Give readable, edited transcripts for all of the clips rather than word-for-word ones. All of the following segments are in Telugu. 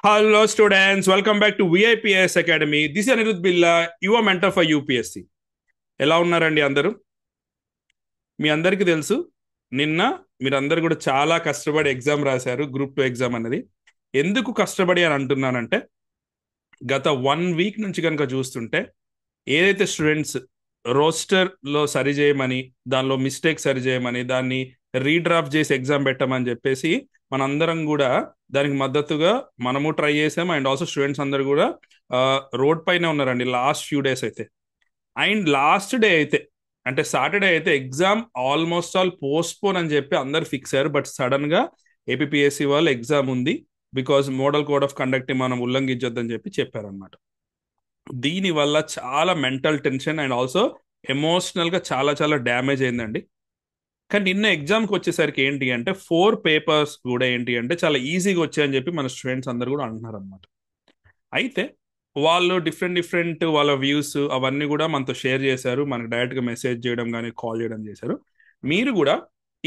Hello, students. Welcome back to VIPS Academy. This is Anirudh Billa, your mentor for UPSC. ఎలా ఉన్నారండి అందరూ? మీ అందరికీ తెలుసు, నిన్న మీరందరూ కూడా చాలా కష్టపడి ఎగ్జామ్ రాశారు, గ్రూప్ 2 ఎగ్జామ్ అనేది. ఎందుకు కష్టపడి అని అంటున్నానంటే, గత 1 వీక్ నుంచి కనుక చూస్తుంటే, ఏదైతే స్టూడెంట్స్ రోస్టర్లో సరి చేయమని, దానిలో మిస్టేక్ సరి చేయమని, దాన్ని రీడ్రాఫ్ట్ చేసి ఎగ్జామ్ పెట్టమని చెప్పేసి మనందరం కూడా దానికి మద్దతుగా మనము ట్రై చేసాం. అండ్ ఆల్సో స్టూడెంట్స్ అందరు కూడా రోడ్ పైన ఉన్నారండి లాస్ట్ ఫ్యూ డేస్ అయితే. అండ్ లాస్ట్ డే అయితే, అంటే సాటర్డే అయితే ఎగ్జామ్ ఆల్మోస్ట్ ఆల్ పోస్ట్పోన్ అని చెప్పి అందరు ఫిక్స్ అయ్యారు. బట్ సడన్ గా ఏపీఎస్సి వాళ్ళు ఎగ్జామ్ ఉంది, because model code of conduct మనం ఉల్లంఘించొద్దని చెప్పి చెప్పారనమాట. దీని వల్ల చాలా mental tension and also emotional గా చాలా చాలా డ్యామేజ్ అయిందండి. కానీ నిన్న ఎగ్జామ్కి వచ్చేసరికి ఏంటి అంటే 4 పేపర్స్ కూడా ఏంటి అంటే చాలా ఈజీగా వచ్చాయని చెప్పి మన స్టూడెంట్స్ అందరు కూడా అంటున్నారు అనమాట. అయితే వాళ్ళు డిఫరెంట్ డిఫరెంట్ వాళ్ళ వ్యూస్ అవన్నీ కూడా మనతో షేర్ చేశారు. మనకు డైరెక్ట్గా మెసేజ్ చేయడం కానీ కాల్ చేయడం చేశారు. మీరు కూడా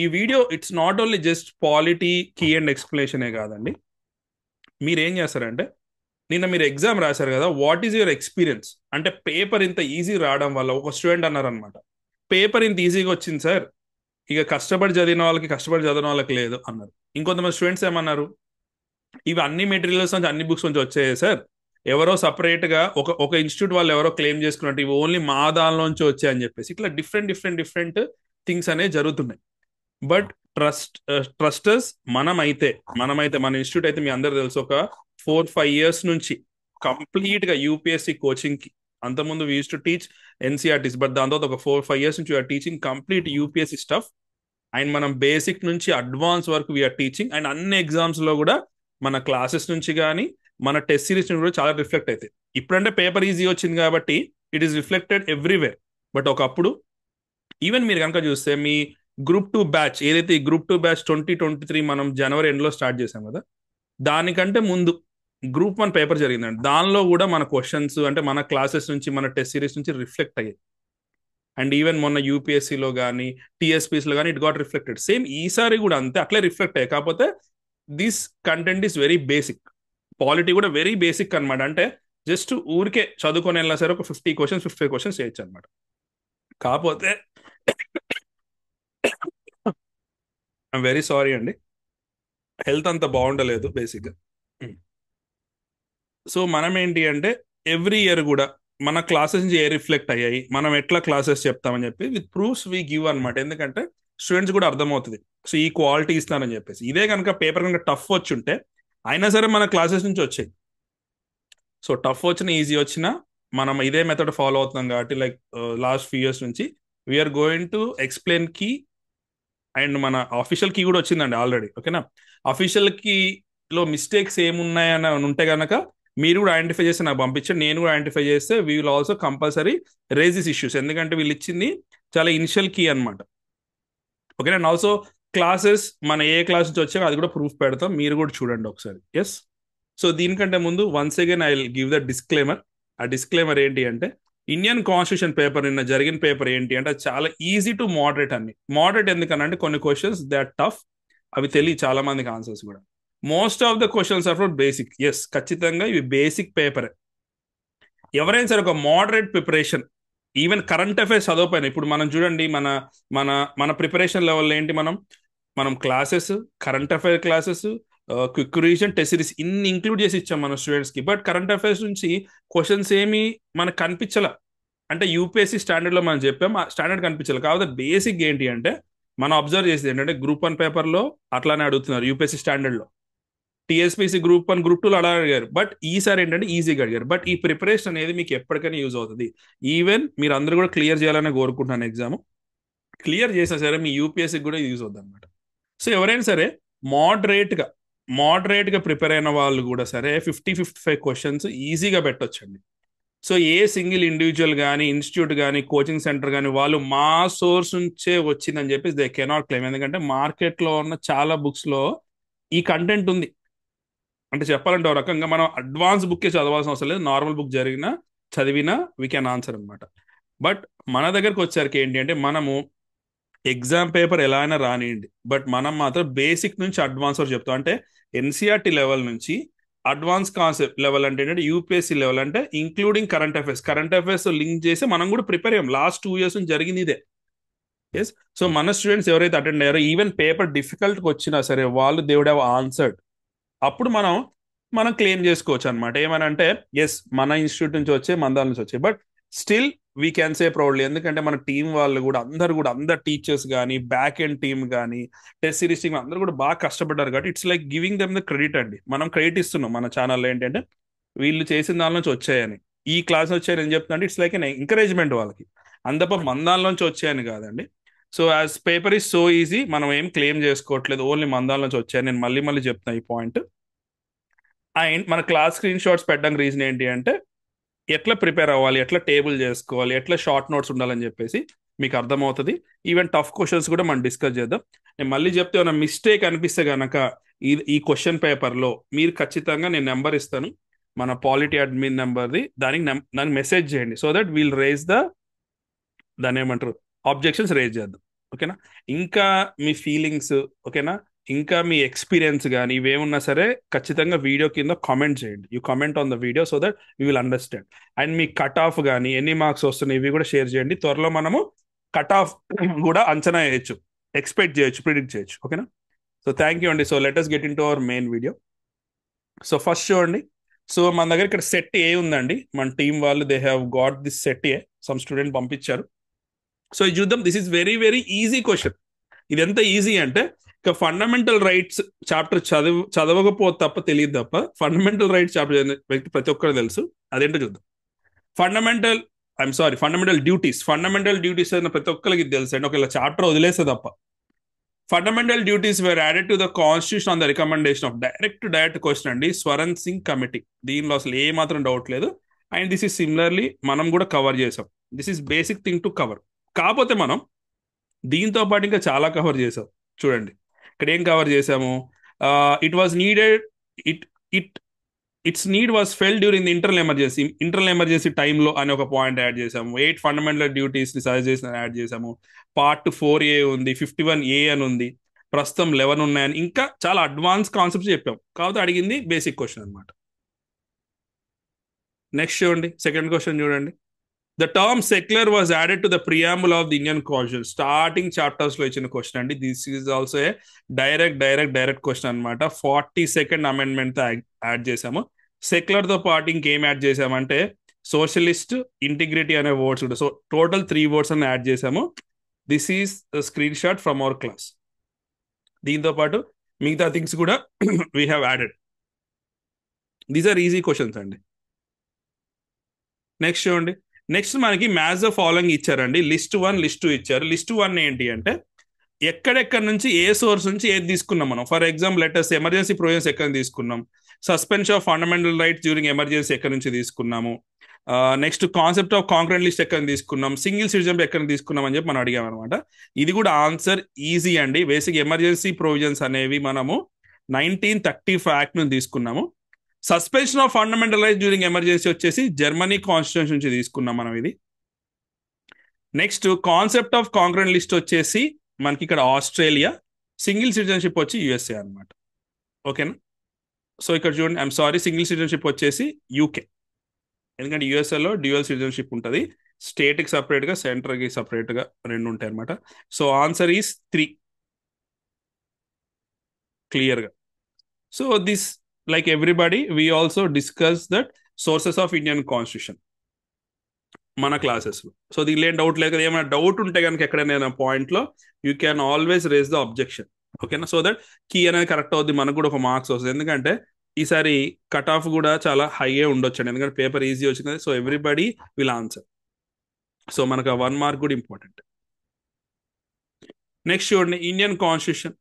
ఈ video it's not only just polity key and ఎక్స్ప్లెనేషనే కాదండి. మీరు ఏం చేస్తారంటే, నిన్న మీరు ఎగ్జామ్ రాశారు కదా, వాట్ ఈజ్ యువర్ ఎక్స్పీరియన్స్? అంటే పేపర్ ఇంత ఈజీ రావడం వల్ల ఒక స్టూడెంట్ అన్నారనమాట, పేపర్ ఇంత ఈజీగా వచ్చింది సార్, ఇక కష్టపడి చదివిన వాళ్ళకి కష్టపడి చదివిన వాళ్ళకి లేదు అన్నారు. ఇంకొంతమంది స్టూడెంట్స్ ఏమన్నారు, ఇవి అన్ని మెటీరియల్స్ నుంచి అన్ని బుక్స్ నుంచి వచ్చాయి సార్, ఎవరో సపరేట్ గా ఒక ఒక ఇన్స్టిట్యూట్ వాళ్ళు ఎవరో క్లెయిమ్ చేసుకున్నట్టు ఇవి ఓన్లీ మా దానిలోంచి వచ్చాయని చెప్పేసి ఇట్లా డిఫరెంట్ డిఫరెంట్ డిఫరెంట్ థింగ్స్ అనేవి జరుగుతున్నాయి. బట్ ట్రస్టర్స్ మనమైతే మన ఇన్స్టిట్యూట్ అయితే మీ అందరు తెలుసు, ఒక 4-5 years నుంచి కంప్లీట్ గా యూపీఎస్సి కోచింగ్ కి, అంతకుముందు we use to teach NCERTs, but దాని తర్వాత ఒక 4-5 years నుంచి we are teaching complete UPSC stuff. And మనం బేసిక్ నుంచి అడ్వాన్స్ వరకు వీఆర్ టీచింగ్. అండ్ అన్ని ఎగ్జామ్స్ లో కూడా మన క్లాసెస్ నుంచి కానీ మన టెస్ట్ సిరీస్ నుంచి కూడా చాలా రిఫ్లెక్ట్ అవుతాయి. ఇప్పుడంటే పేపర్ ఈజీ వచ్చింది కాబట్టి it is reflected everywhere. But ఒకప్పుడు ఈవెన్ మీరు కనుక చూస్తే మీ గ్రూప్ 2 బ్యాచ్ ఏదైతే ఈ గ్రూప్ 2 బ్యాచ్ 2023 మనం జనవరి ఎండ్లో స్టార్ట్ చేసాం కదా, దానికంటే ముందు గ్రూప్ 1 పేపర్ జరిగిందండి. దానిలో కూడా మన క్వశ్చన్స్ అంటే మన క్లాసెస్ నుంచి మన టెస్ట్ సిరీస్ నుంచి రిఫ్లెక్ట్ అయ్యాయి. అండ్ ఈవెన్ మొన్న యూపీఎస్సీలో కానీ టీఎస్పీస్లో కానీ ఇట్ గాట్ రిఫ్లెక్టెడ్. సేమ్ ఈసారి కూడా అంతే, అట్లే రిఫ్లెక్ట్ అయ్యాయి. కాకపోతే this content is very basic, polity కూడా వెరీ బేసిక్ అనమాట. అంటే జస్ట్ ఊరికే చదువుకొని వెళ్ళినా సరే ఒక 50 క్వశ్చన్స్ 55 క్వశ్చన్స్ చేయొచ్చు అనమాట. కాకపోతే ఐఎమ్ వెరీ సారీ అండి, హెల్త్ అంత బాగుండలేదు బేసిక్గా. సో మనం ఏంటి అంటే ఎవ్రీ ఇయర్ కూడా మన క్లాసెస్ నుంచి ఏ రిఫ్లెక్ట్ అయ్యాయి, మనం ఎట్లా క్లాసెస్ చెప్తామని చెప్పి విత్ ప్రూఫ్స్ వీ గివ్ అనమాట. ఎందుకంటే స్టూడెంట్స్ కూడా అర్థమవుతుంది, సో ఈ క్వాలిటీ ఇస్తానని చెప్పేసి. ఇదే కనుక పేపర్ కనుక టఫ్ వచ్చి ఉంటే అయినా సరే మన క్లాసెస్ నుంచి వచ్చాయి. సో టఫ్ వచ్చిన ఈజీ వచ్చినా మనం ఇదే మెథడ్ ఫాలో అవుతున్నాం కాబట్టి లైక్ లాస్ట్ ఫ్యూ ఇయర్స్ నుంచి we are going to explain key. And మన అఫీషియల్ కీ కూడా వచ్చిందండి ఆల్రెడీ, ఓకేనా. అఫీషియల్ కీలో మిస్టేక్స్ ఏమున్నాయని ఉంటే కనుక మీరు కూడా ఐడెంటిఫై చేస్తే నాకు పంపించండి, నేను కూడా ఐడెంటిఫై చేస్తే we will also compulsory raise this issues. ఎందుకంటే వీళ్ళు ఇచ్చింది చాలా ఇనిషియల్ కీ అనమాట, ఓకేనా. అండ్ ఆల్సో క్లాసెస్ మన ఏ క్లాస్ నుంచి వచ్చాయో అది కూడా ప్రూఫ్ పెడతాం, మీరు కూడా చూడండి ఒకసారి. ఎస్. సో దీనికంటే ముందు once again I will give the disclaimer. ఆ డిస్క్లైమర్ ఏంటి అంటే, ఇండియన్ కాన్స్టిట్యూషన్ పేపర్ నిన్న జరిగిన పేపర్ ఏంటి అంటే అది చాలా ఈజీ టు మోడరేట్ అన్ని. మోడరేట్ ఎందుకనంటే కొన్ని క్వశ్చన్స్ దే ఆర్ టఫ్, అవి తెలియ చాలా మందికి ఆన్సర్స్ కూడా. Most of the questions are for basic. Yes, ఖచ్చితంగా ఇవి బేసిక్ పేపర్. ఎవరైనా సరే ఒక moderate preparation, even current affairs చదవపోయినా, ఇప్పుడు మనం చూడండి మన మన మన ప్రిపరేషన్ లెవెల్ ఏంటి, మనం classes, current affair classes, quick revision, test series ఇన్ని ఇంక్లూడ్ చేసి ఇచ్చాం మన స్టూడెంట్స్ కి. బట్ కరెంట్ అఫైర్స్ నుంచి క్వశ్చన్స్ ఏమి మనకు కనిపించాల. అంటే యూపీఎస్సీ స్టాండర్డ్ లో మనం చెప్పాం, ఆ స్టాండర్డ్ కనిపించాలి. కాకపోతే బేసిక్ ఏంటి అంటే మనం అబ్జర్వ్ చేసేది ఏంటంటే గ్రూప్ 1 పేపర్లో అట్లానే అడుగుతున్నారు, యూపీఎస్సీ స్టాండర్డ్ లో. టీఎస్పీసీ గ్రూప్ 1 గ్రూప్ 2 అలా అడిగారు, బట్ ఈసారి ఏంటంటే ఈజీగా అడిగారు. బట్ ఈ ప్రిపరేషన్ అనేది మీకు ఎప్పటికైనా యూజ్ అవుతుంది. ఈవెన్ మీరు అందరూ కూడా క్లియర్ చేయాలని కోరుకుంటున్నాను ఎగ్జామ్. క్లియర్ చేసినా సరే మీ యూపీఎస్సీకి కూడా యూజ్ అవుతుంది అనమాట. సో ఎవరైనా సరే మోడరేట్ గా మోడరేట్ గా ప్రిపేర్ అయిన వాళ్ళు కూడా సరే 50-55 క్వశ్చన్స్ ఈజీగా పెట్టొచ్చండి. సో ఏ సింగిల్ ఇండివిజువల్ కానీ ఇన్స్టిట్యూట్ కానీ కోచింగ్ సెంటర్ కానీ వాళ్ళు మా సోర్స్ నుంచే వచ్చిందని చెప్పి దే కెనాట్ క్లెయిమ్. ఎందుకంటే మార్కెట్లో ఉన్న చాలా బుక్స్ లో ఈ కంటెంట్ ఉంది. అంటే చెప్పాలంటే ఒక రకంగా మనం అడ్వాన్స్ బుక్కే చదవాల్సిన అవసరం లేదు, నార్మల్ బుక్ చదివినా వీ క్యాన్ ఆన్సర్ అనమాట. బట్ మన దగ్గరకు వచ్చేసరికి ఏంటి అంటే మనము ఎగ్జామ్ పేపర్ ఎలా అయినా రానియండి, బట్ మనం మాత్రం బేసిక్ నుంచి అడ్వాన్స్ వరకు చెప్తాం. అంటే ఎన్సీఆర్టీ లెవెల్ నుంచి అడ్వాన్స్ కాన్సెప్ట్ లెవెల్ అంటే ఏంటంటే యూపీఎస్సీ లెవెల్ అంటే ఇంక్లూడింగ్ కరెంట్ అఫైర్స్ లింక్ చేసి మనం కూడా ప్రిపేర్ అయ్యాం. లాస్ట్ 2 years నుంచి జరిగింది ఇదే. ఎస్. సో మన స్టూడెంట్స్ ఎవరైతే అటెండ్ అయ్యారో ఈవెన్ పేపర్ డిఫికల్ట్గా వచ్చినా సరే వాళ్ళు దే వుడ్ హ్యావ్ ఆన్సర్డ్. అప్పుడు మనం క్లెయిమ్ చేసుకోవచ్చు అనమాట. ఏమనంటే ఎస్ మన ఇన్స్టిట్యూట్ నుంచి వచ్చే మన దాని నుంచి వచ్చాయి, but still we can say proudly. ఎందుకంటే మన టీం వాళ్ళు కూడా అందరు టీచర్స్ కానీ బ్యాక్ ఎండ్ టీమ్ కానీ టెస్ట్ సిరీస్ టీమ్ అందరూ కూడా బాగా కష్టపడ్డారు కాబట్టి it's like giving them the credit అండి. మనం క్రెడిట్ ఇస్తున్నాం మన ఛానల్లో ఏంటంటే వీళ్ళు చేసిన దాని నుంచి వచ్చాయని, ఈ క్లాస్ వచ్చాయని ఏం చెప్తున్నా అంటే ఇట్స్ లైక్ ఎన్ ఎంకరేజ్మెంట్ వాళ్ళకి. అందప మన దాని నుంచి వచ్చాయని కాదండి. So as paper is so easy, మనం ఏం క్లెయిమ్ చేసుకోవట్లేదు, ఓన్లీ మన దాని నుంచి వచ్చాయని నేను మళ్ళీ చెప్తున్నా ఈ పాయింట్. అండ్ మన క్లాస్ స్క్రీన్ షాట్స్ పెట్టడానికి రీజన్ ఏంటి అంటే ఎట్లా ప్రిపేర్ అవ్వాలి, ఎట్లా టేబుల్ చేసుకోవాలి, ఎట్లా షార్ట్ నోట్స్ ఉండాలని చెప్పేసి మీకు అర్థమవుతుంది. ఈవెన్ టఫ్ క్వశ్చన్స్ కూడా మనం డిస్కస్ చేద్దాం. నేను మళ్ళీ చెప్తే ఏమైనా మిస్టేక్ అనిపిస్తే కనుక ఈ క్వశ్చన్ పేపర్లో మీరు ఖచ్చితంగా నేను నెంబర్ ఇస్తాను, మన పాలిటీ అడ్మిన్ నెంబర్ది, దానికి మెసేజ్ చేయండి. సో దట్ వీల్ రేజ్ దాన్ని ఏమంటారు ఆబ్జెక్షన్స్ రేజ్ చేద్దాం. ఓకేనా. ఇంకా మీ ఫీలింగ్స్, ఓకేనా, ఇంకా మీ ఎక్స్పీరియన్స్ కానీ ఇవేమున్నా సరే ఖచ్చితంగా వీడియో కింద కామెంట్ చేయండి. You comment on the video so that we will understand. And me cut off కానీ ఎన్ని మార్క్స్ వస్తున్నాయి ఇవి కూడా షేర్ చేయండి. త్వరలో మనము కట్ ఆఫ్ కూడా అంచనా వేయచ్చు, ఎక్స్పెక్ట్ చేయొచ్చు, ప్రిడిక్ట్ చేయొచ్చు. ఓకేనా. సో థ్యాంక్ యూ అండి. So let us get in to our main video. So first చూడండి. సో మన దగ్గర ఇక్కడ సెట్ ఏ ఉందండి. మన టీం వాళ్ళు they have got this set A, some student పంపించారు. సో ఇది చూద్దాం. This is very very easy question. ఇది ఎంత ఈజీ అంటే ఇక ఫండమెంటల్ రైట్స్ చాప్టర్ చదవకపోతే తప్ప తెలియదు తప్ప ఫండమెంటల్ రైట్స్ చాప్టర్ చదివిన వ్యక్తి ప్రతి ఒక్కరు తెలుసు. అదేంటో చూద్దాం. ఫండమెంటల్ డ్యూటీస్ అయిన ప్రతి ఒక్కరికి ఇది తెలుసు అండి, ఒకవేళ చాప్టర్ వదిలేస్తే తప్ప. Fundamental duties were added to the constitution on the recommendation of direct question అండి, స్వరణ్ సింగ్ కమిటీ. దీనిలో అసలు ఏ మాత్రం డౌట్ లేదు. అండ్ దిస్ ఈస్ సిమిలర్లీ మనం కూడా కవర్ చేసాం. This is basic thing to cover. కాకపోతే మనం దీంతో పాటు ఇంకా చాలా కవర్ చేసాం. చూడండి ఇక్కడ ఏం కవర్ చేసాము. It was needed it it it's need was felt during the internal emergency టైంలో అని ఒక పాయింట్ యాడ్ చేసాము. 8 ఫండమెంటల్ డ్యూటీస్ ని సజెస్ట్ చేసిన యాడ్ చేసాము. పార్ట్ 4A ఉంది, 51A అని ఉంది, ప్రస్తుతం 11 ఉన్నాయని ఇంకా చాలా అడ్వాన్స్ కాన్సెప్ట్స్ చెప్పాం. కాబట్టి అడిగింది బేసిక్ క్వశ్చన్ అనమాట. నెక్స్ట్ చూడండి, సెకండ్ క్వశ్చన్ చూడండి. The term secular was added to the preamble of the Indian constitution. Starting chapters లో ఇచ్చిన క్వశ్చన్ అండి. This is also a direct question అనమాట. 42nd అమెండ్మెంట్ తో యాడ్ చేసాము. సెక్యులర్ తో పాటు ఇంకేం యాడ్ చేసామంటే సోషలిస్ట్, ఇంటిగ్రిటీ అనే వర్డ్స్ కూడా. సో టోటల్ 3 words అని యాడ్ చేసాము. This is screenshot from our class. దీంతో పాటు మిగతా థింగ్స్ కూడా we have added. These are easy questions అండి. నెక్స్ట్ చూడండి. నెక్స్ట్ మనకి మ్యాథ్స్ ద ఫాలోయింగ్ ఇచ్చారండి. లిస్ట్ 1, లిస్ట్ 2 ఇచ్చారు. లిస్ట్ 1 ఏంటి అంటే ఎక్కడెక్కడ నుంచి ఏ సోర్స్ నుంచి ఏది తీసుకున్నాం మనం. For example letters emergency provisions ఎక్కడ తీసుకున్నాం, suspension of fundamental rights during emergency ఎక్కడి నుంచి తీసుకున్నాము, next concept of concurrent list ఎక్కడ తీసుకున్నాం, సింగిల్ సిటిజన్ ఎక్కడ తీసుకున్నాం అని చెప్పి మనం అడిగాం అనమాట. ఇది కూడా ఆన్సర్ ఈజీ అండి. బేసిక్ ఎమర్జెన్సీ ప్రొవిజన్స్ అనేవి మనము 1935 యాక్ట్ నుంచి తీసుకున్నాము. Suspension of fundamental rights during emergency వచ్చేసి జర్మనీ కాన్స్టిట్యూషన్ నుంచి తీసుకున్నాం మనం ఇది. Next concept of concurrent list వచ్చేసి మనకి ఇక్కడ ఆస్ట్రేలియా, సింగిల్ సిటిజన్షిప్ వచ్చి యుఎస్ఏ అనమాట. ఓకేనా. సో ఇక్కడ చూడండి, ఐఎమ్ సారీ, సింగిల్ సిటిజన్షిప్ వచ్చేసి యూకే. ఎందుకంటే యుఎస్ఏలో డ్యూయల్ సిటిజన్షిప్ ఉంటుంది. స్టేట్కి సపరేట్గా, సెంటర్కి సపరేట్గా రెండు ఉంటాయి అనమాట. సో ఆన్సర్ ఈస్ 3 క్లియర్గా. So this like everybody we also discuss that sources of Indian constitution మన క్లాసెస్ లో. సో దీనిలో ఏం డౌట్ లేదు కదా. ఏమైనా డౌట్ ఉంటే కనుక ఎక్కడైనా పాయింట్ లో you can always raise the objection. ఓకేనా. సో దట్ కీ అనేది కరెక్ట్ అవుద్ది, మనకు కూడా ఒక మార్క్స్ వస్తుంది. ఎందుకంటే ఈసారి కట్ ఆఫ్ కూడా చాలా హైయే ఉండొచ్చండి, ఎందుకంటే పేపర్ ఈజీ వచ్చింది. So everybody will answer. So మనకు 1 mark కూడా ఇంపార్టెంట్. నెక్స్ట్ చూడండి, Indian constitution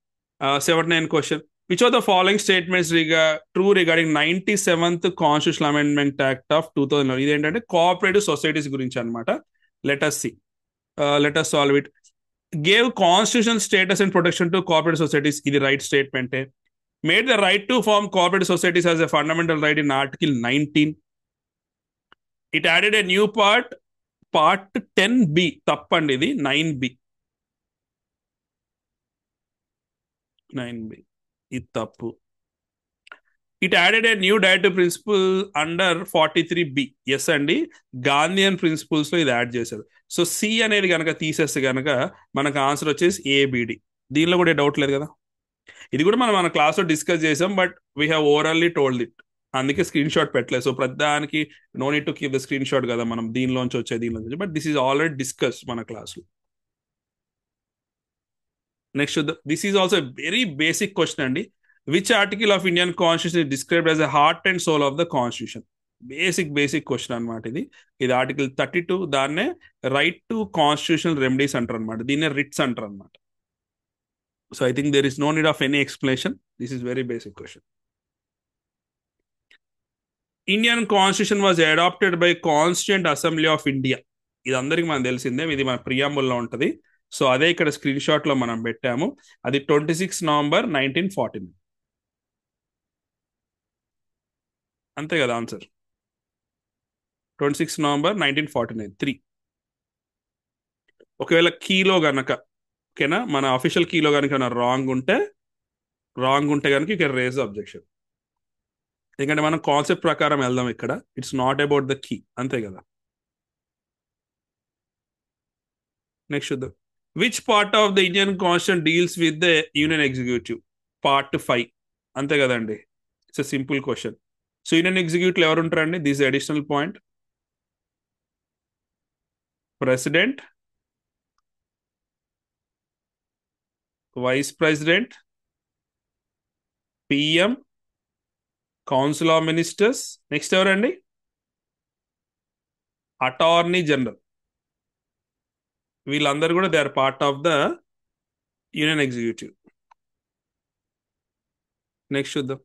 79 question. Which of the following statements true regarding 97th Constitutional Amendment Act of 2011? ఇదేంటంటే కోఆపరేటివ్ సొసైటీస్ గురించి అనమాట. Let us see. Let us solve it. Gave constitutional status and protection to cooperative societies. ఇది right స్టేట్మెంటే. Made the right to form cooperative societies as a fundamental right in Article 19. It added a new part 10B. తప్పండి, ఇది 9B. 9B ఇది తప్పు. It added a new directive principle under 43B. Yes అండి, గాంధీయన్ ప్రిన్సిపల్స్ లో ఇది యాడ్ చేశారు. సో సి అనేది కనుక తీసేస్తే కనుక మనకు ఆన్సర్ వచ్చేసి ఏబిడి. దీనిలో కూడా డౌట్ లేదు కదా. ఇది కూడా మనం మన క్లాస్లో డిస్కస్ చేసాం, but we have overally told it. అందుకే స్క్రీన్ షాట్ పెట్టలేదు. సో ప్రతిదానికి no need to keep the screenshot కదా, మనం దీనిలోంచి వచ్చే దీనిలోంచి. But this is already discuss మన క్లాస్లో. Next this is also very basic question అండి. Which article of Indian constitution is described as the heart and soul of the constitution? Basic question అనమాట ఇది. ఇది ఆర్టికల్ 32. దాన్నే రైట్ టు కాన్స్టిట్యూషనల్ రెమెడీస్ అంటారు అనమాట. దీన్నే రిట్స్ అంటారు అనమాట. So I think there is no need of any explanation. This is very basic question. Indian constitution was adopted by constituent assembly of India. ఇది అందరికి మనకు తెలిసిందే, ఇది మన ప్రియాంబుల్లో ఉంటుంది. సో అదే ఇక్కడ స్క్రీన్ షాట్ లో మనం పెట్టాము. అది 26 నవంబర్ 1949. అంతే కదా ఆన్సర్? 26 నవంబర్ 1949 3. ఒకవేళ కీలో గనక, ఓకేనా, మన అఫీషియల్ కీలో కనుక రాంగ్ ఉంటే కనుక యూ కెన్ రేజ్ అబ్జెక్షన్. ఎందుకంటే మనం కాన్సెప్ట్ ప్రకారం వెళ్దాం ఇక్కడ. It's not about the key, అంతే కదా. నెక్స్ట్ చూద్దాం. Which part of the Indian constitution deals with the union executive? Part 5, అంతే కదండి. It's a simple question. So union executive ఎవరు ఉంటారండి? This additional point. President, vice president, PM, council of ministers. Next ఎవరండి? Attorney general. వీళ్ళందరూ కూడా they are part of the union executive. Next చూద్దాం.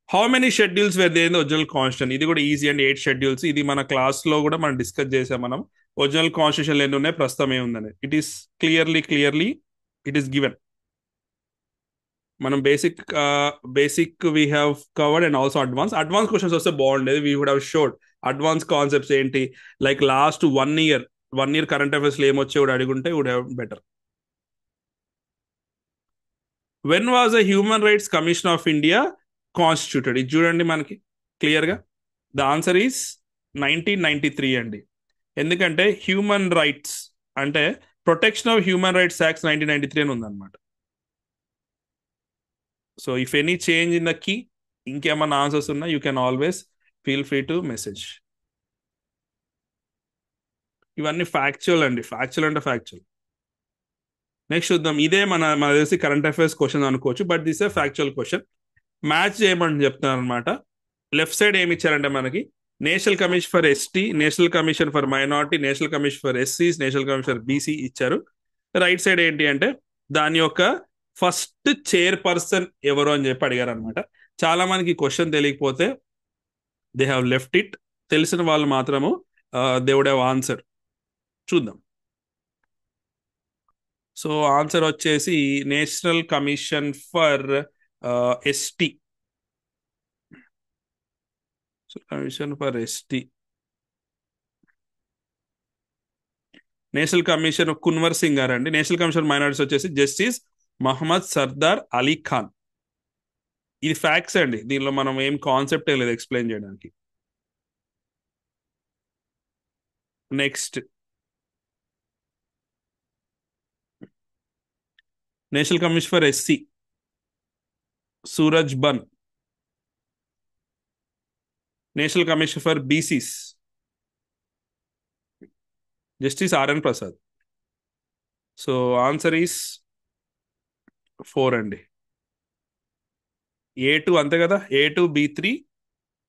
How many schedules were there in the original constitution? ఇది కూడా ఈజీ అండి. 8 షెడ్యూల్స్. ఇది మన క్లాస్ లో కూడా మనం డిస్కస్ చేసాం. మనం ఒరిజినల్ కాన్స్టిట్యూషన్ ఎన్ని ఉన్నాయి, ప్రస్తుతం ఏముందని. It is clearly it is given. మనం basic we have covered and also advance questions వస్తే బాగుండేది. We would have showed advance concepts ఏంటి, like last 1 year current affairs లో ఏమొచ్చే కూడా అడుగుంటే would have better. When was the human rights commission of India constituted? ఇది చూడండి మనకి క్లియర్గా. ద ఆన్సర్ ఈస్ 1993 అండి. ఎందుకంటే హ్యూమన్ రైట్స్ అంటే protection of human rights acts 1993 అని ఉందన్నమాట. So if any change in the key, ఇంకేమన్నా ఆన్సర్స్ ఉన్నా, you can always feel free to message. ఇవన్నీ ఫ్యాక్చువల్ అండి. ఫ్యాక్చువల్ అంటే ఫ్యాక్చువల్. నెక్స్ట్ చూద్దాం. ఇదే మన తెలిసి కరెంట్ అఫైర్స్ క్వశ్చన్ అనుకోవచ్చు, but this a factual question. Match చేయమని చెప్తాను అనమాట. లెఫ్ట్ సైడ్ ఏమి ఇచ్చారంటే మనకి national commission for ST, national commission for minority, national commission for ఎస్సీస్, నేషనల్ కమిషన్ ఫర్ బీసీ ఇచ్చారు. రైట్ సైడ్ ఏంటి అంటే దాని యొక్క ఫస్ట్ చైర్పర్సన్ ఎవరు అని చెప్పి అడిగారు అనమాట. చాలా మందికి క్వశ్చన్ తెలియకపోతే దే హ్యావ్ లెఫ్ట్ ఇట్. తెలిసిన వాళ్ళు మాత్రము దే వుడ్ హ్యావ్ ఆన్సర్. చూద్దాం. సో ఆన్సర్ వచ్చేసి national commission for ST. Commission for ST, national commission Kunwar Singh గారు అండి. నేషనల్ కమిషన్ మైనారిటీస్ వచ్చేసి జస్టిస్ మహమ్మద్ సర్దార్ అలీ ఖాన్. ఇది ఫ్యాక్ట్స్ అండి, దీనిలో మనం ఏం కాన్సెప్ట్ లేదు ఎక్స్ప్లెయిన్ చేయడానికి. Next national commission for SC Suraj Bhan. National commission for BCs justice RN Prasad. So answer is 4 అండి. A2 అంతే కదా, A2 B3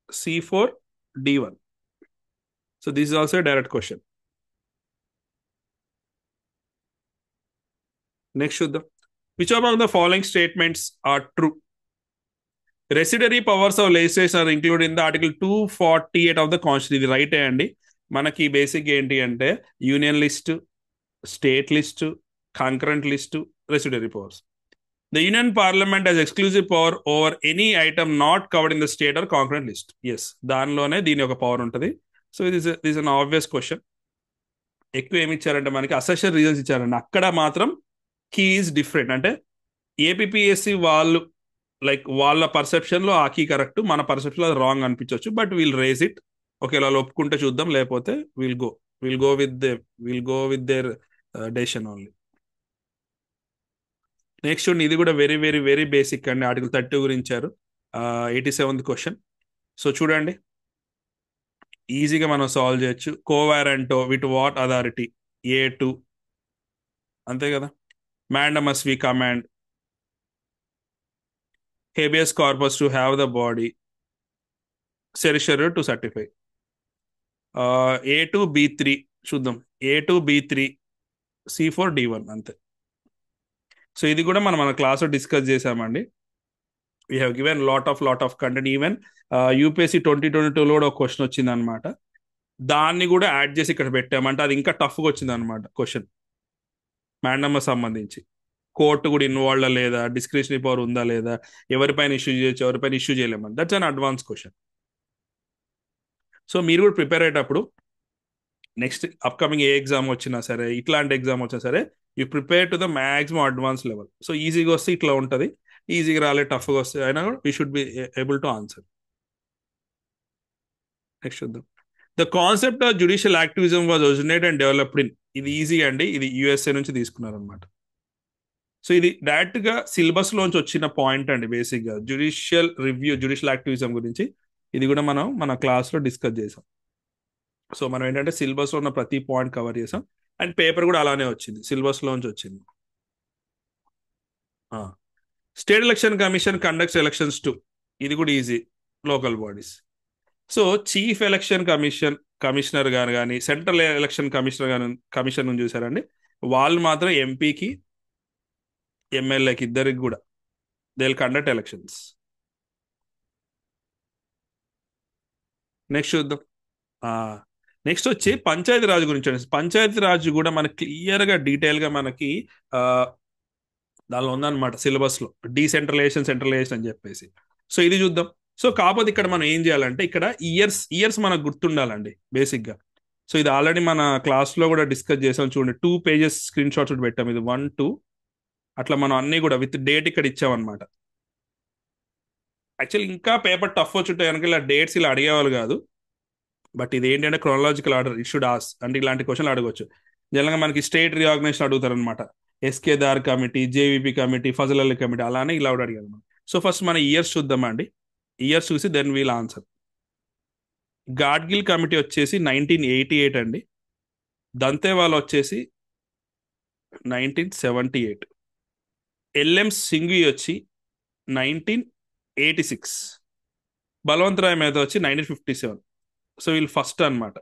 C4 D1. So this is also direct question. Next చూద్దాం. Which of the following statements are true? Residuary powers of legislation are include in the article 248 of the constitution. ఇది రైటే అండి. మనకి బేసిక్ ఏంటి అంటే union list, state list, concurrent list, residuary powers. The Union Parliament has exclusive power over any item not covered in the state or concurrent list. Yes, దానిలోనే దీని యొక్క పవర్ ఉంటుంది. సో ఇది అన్ ఆబ్వియస్ క్వశ్చన్. ఎక్కువ ఏమి ఇచ్చారంటే మనకి అసెషన్ రీజన్స్ ఇచ్చారండి. అక్కడ మాత్రం కీ ఈజ్ డిఫరెంట్. అంటే ఏపీపీఎస్సి వాళ్ళు లైక్ వాళ్ళ పర్సెప్షన్లో ఆ కీ కరెక్ట్, మన పర్సెప్షన్లో అది రాంగ్ అనిపించవచ్చు, బట్ వీల్ రేజ్ ఇట్. ఒకవేళ వాళ్ళు ఒప్పుకుంటే చూద్దాం, లేకపోతే will go will go with they will go with their decision only. Next చూడండి, ఇది కూడా వెరీ వెరీ వెరీ బేసిక్ అండి. ఆర్టికల్ 30 గురించారు. 87th question. సో చూడండి, ఈజీగా మనం సాల్వ్ చేయొచ్చు. కోవారెంటో విత్ వాట్ అథారిటీ? A2, అంతే కదా. Mandamus we command habeas corpus to have the body, certiorari to certify. A2 B3 చూద్దాం. A2 B3 C4 D1 అంతే. సో ఇది కూడా మనం మన క్లాస్లో డిస్కస్ చేసామండి. We have given lot of content. Even UPSC 2022లో కూడా ఒక క్వశ్చన్ వచ్చింది అనమాట. దాన్ని కూడా యాడ్ చేసి ఇక్కడ పెట్టామంటే అది ఇంకా టఫ్గా వచ్చింది అనమాట క్వశ్చన్, మ్యాండమ్ సంబంధించి. కోర్టు కూడా ఇన్వాల్వ్ లేదా, డిస్క్రిషనరీ పవర్ ఉందా లేదా, ఎవరిపైన ఇష్యూ చేయొచ్చు, ఎవరిపైన ఇష్యూ చేయలేమని. That's an advance question. So మీరు కూడా ప్రిపేర్ అయ్యేటప్పుడు నెక్స్ట్ అప్కమింగ్ ఏ ఎగ్జామ్ వచ్చినా సరే, ఇట్లాంటి ఎగ్జామ్ వచ్చినా సరే, you prepare to the maximum advance level. So ఈజీగా వస్తే ఇట్లా ఉంటుంది, ఈజీగా రాలే టఫ్గా వస్తే అయినా కూడా we should be able to answer. Next చూద్దాం. The concept of judicial activism was originate and developed in, ఇది ఈజీ అండి, ఇది యూఎస్ఏ నుంచి తీసుకున్నారనమాట. సో ఇది డైరెక్ట్గా సిలబస్లోంచి వచ్చిన పాయింట్ అండి. బేసిక్గా జ్యుడిషియల్ రివ్యూ, జ్యుడిషియల్ యాక్టివిజం గురించి ఇది కూడా మనం మన క్లాస్లో డిస్కస్ చేసాం. సో మనం ఏంటంటే సిలబస్లో ఉన్న ప్రతి పాయింట్ కవర్ చేసాం, అండ్ పేపర్ కూడా అలానే వచ్చింది, సిలబస్లోంచి వచ్చింది. State election commission conducts elections to, ఇది కూడా easy, local bodies. So chief election commissioner గారు కానీ, సెంట్రల్ ఎలక్షన్ కమిషనర్ గాని, కమిషన్ చూసారండి, వాళ్ళు మాత్రం ఎంపీకి ఎమ్మెల్యేకి ఇద్దరికి కూడా they will conduct elections. Next చూద్దాం. నెక్స్ట్ వచ్చి పంచాయతీ రాజ్ గురించి అండి. పంచాయతీ రాజ్ కూడా మనకి క్లియర్గా డీటెయిల్గా మనకి ఆ, దానిలో ఉందన్నమాట సిలబస్లో, డీసెంట్రలైజేషన్ సెంట్రలైజేషన్ అని చెప్పేసి. సో ఇది చూద్దాం. సో కాకపోతే ఇక్కడ మనం ఏం చేయాలంటే, ఇక్కడ ఇయర్స్ మనకు గుర్తుండాలండి బేసిక్గా. సో ఇది ఆల్రెడీ మన క్లాస్లో కూడా డిస్కస్ చేసాం. చూడండి, 2 pages స్క్రీన్ షాట్స్ పెట్టాం. ఇది 1 2 అట్లా మనం అన్ని కూడా విత్ డేట్ ఇక్కడ ఇచ్చామన్నమాట. యాక్చువల్లీ ఇంకా పేపర్ టఫ్ వచ్చుంటే కనుక ఇలా డేట్స్ ఇలా అడిగేవాళ్ళు కాదు, బట్ ఇది ఏంటంటే క్రోనలాజికల్ ఆర్డర్ ఇట్ షుడ్ ఆస్, అంటే ఇలాంటి క్వశ్చన్లు అడగవచ్చు. జనరల్గా మనకి స్టేట్ రీఆర్గనైజేషన్ అడుగుతారు అనమాట, SK Dar committee, JVP committee, Fazal Ali committee, అలానే ఇలా కూడా అడిగారు మనం. సో ఫస్ట్ మన ఇయర్స్ చూద్దామా అండి. ఇయర్స్ చూసి then we'll answer. Gadgil committee వచ్చేసి 1988 అండి. దంతేవాల్ వచ్చేసి 1978. ఎల్ఎం సింఘవి వచ్చి 1986. బలవంతరాయ్ మేధా వచ్చి 1957. సో వీళ్ళు ఫస్ట్ అన్నమాట.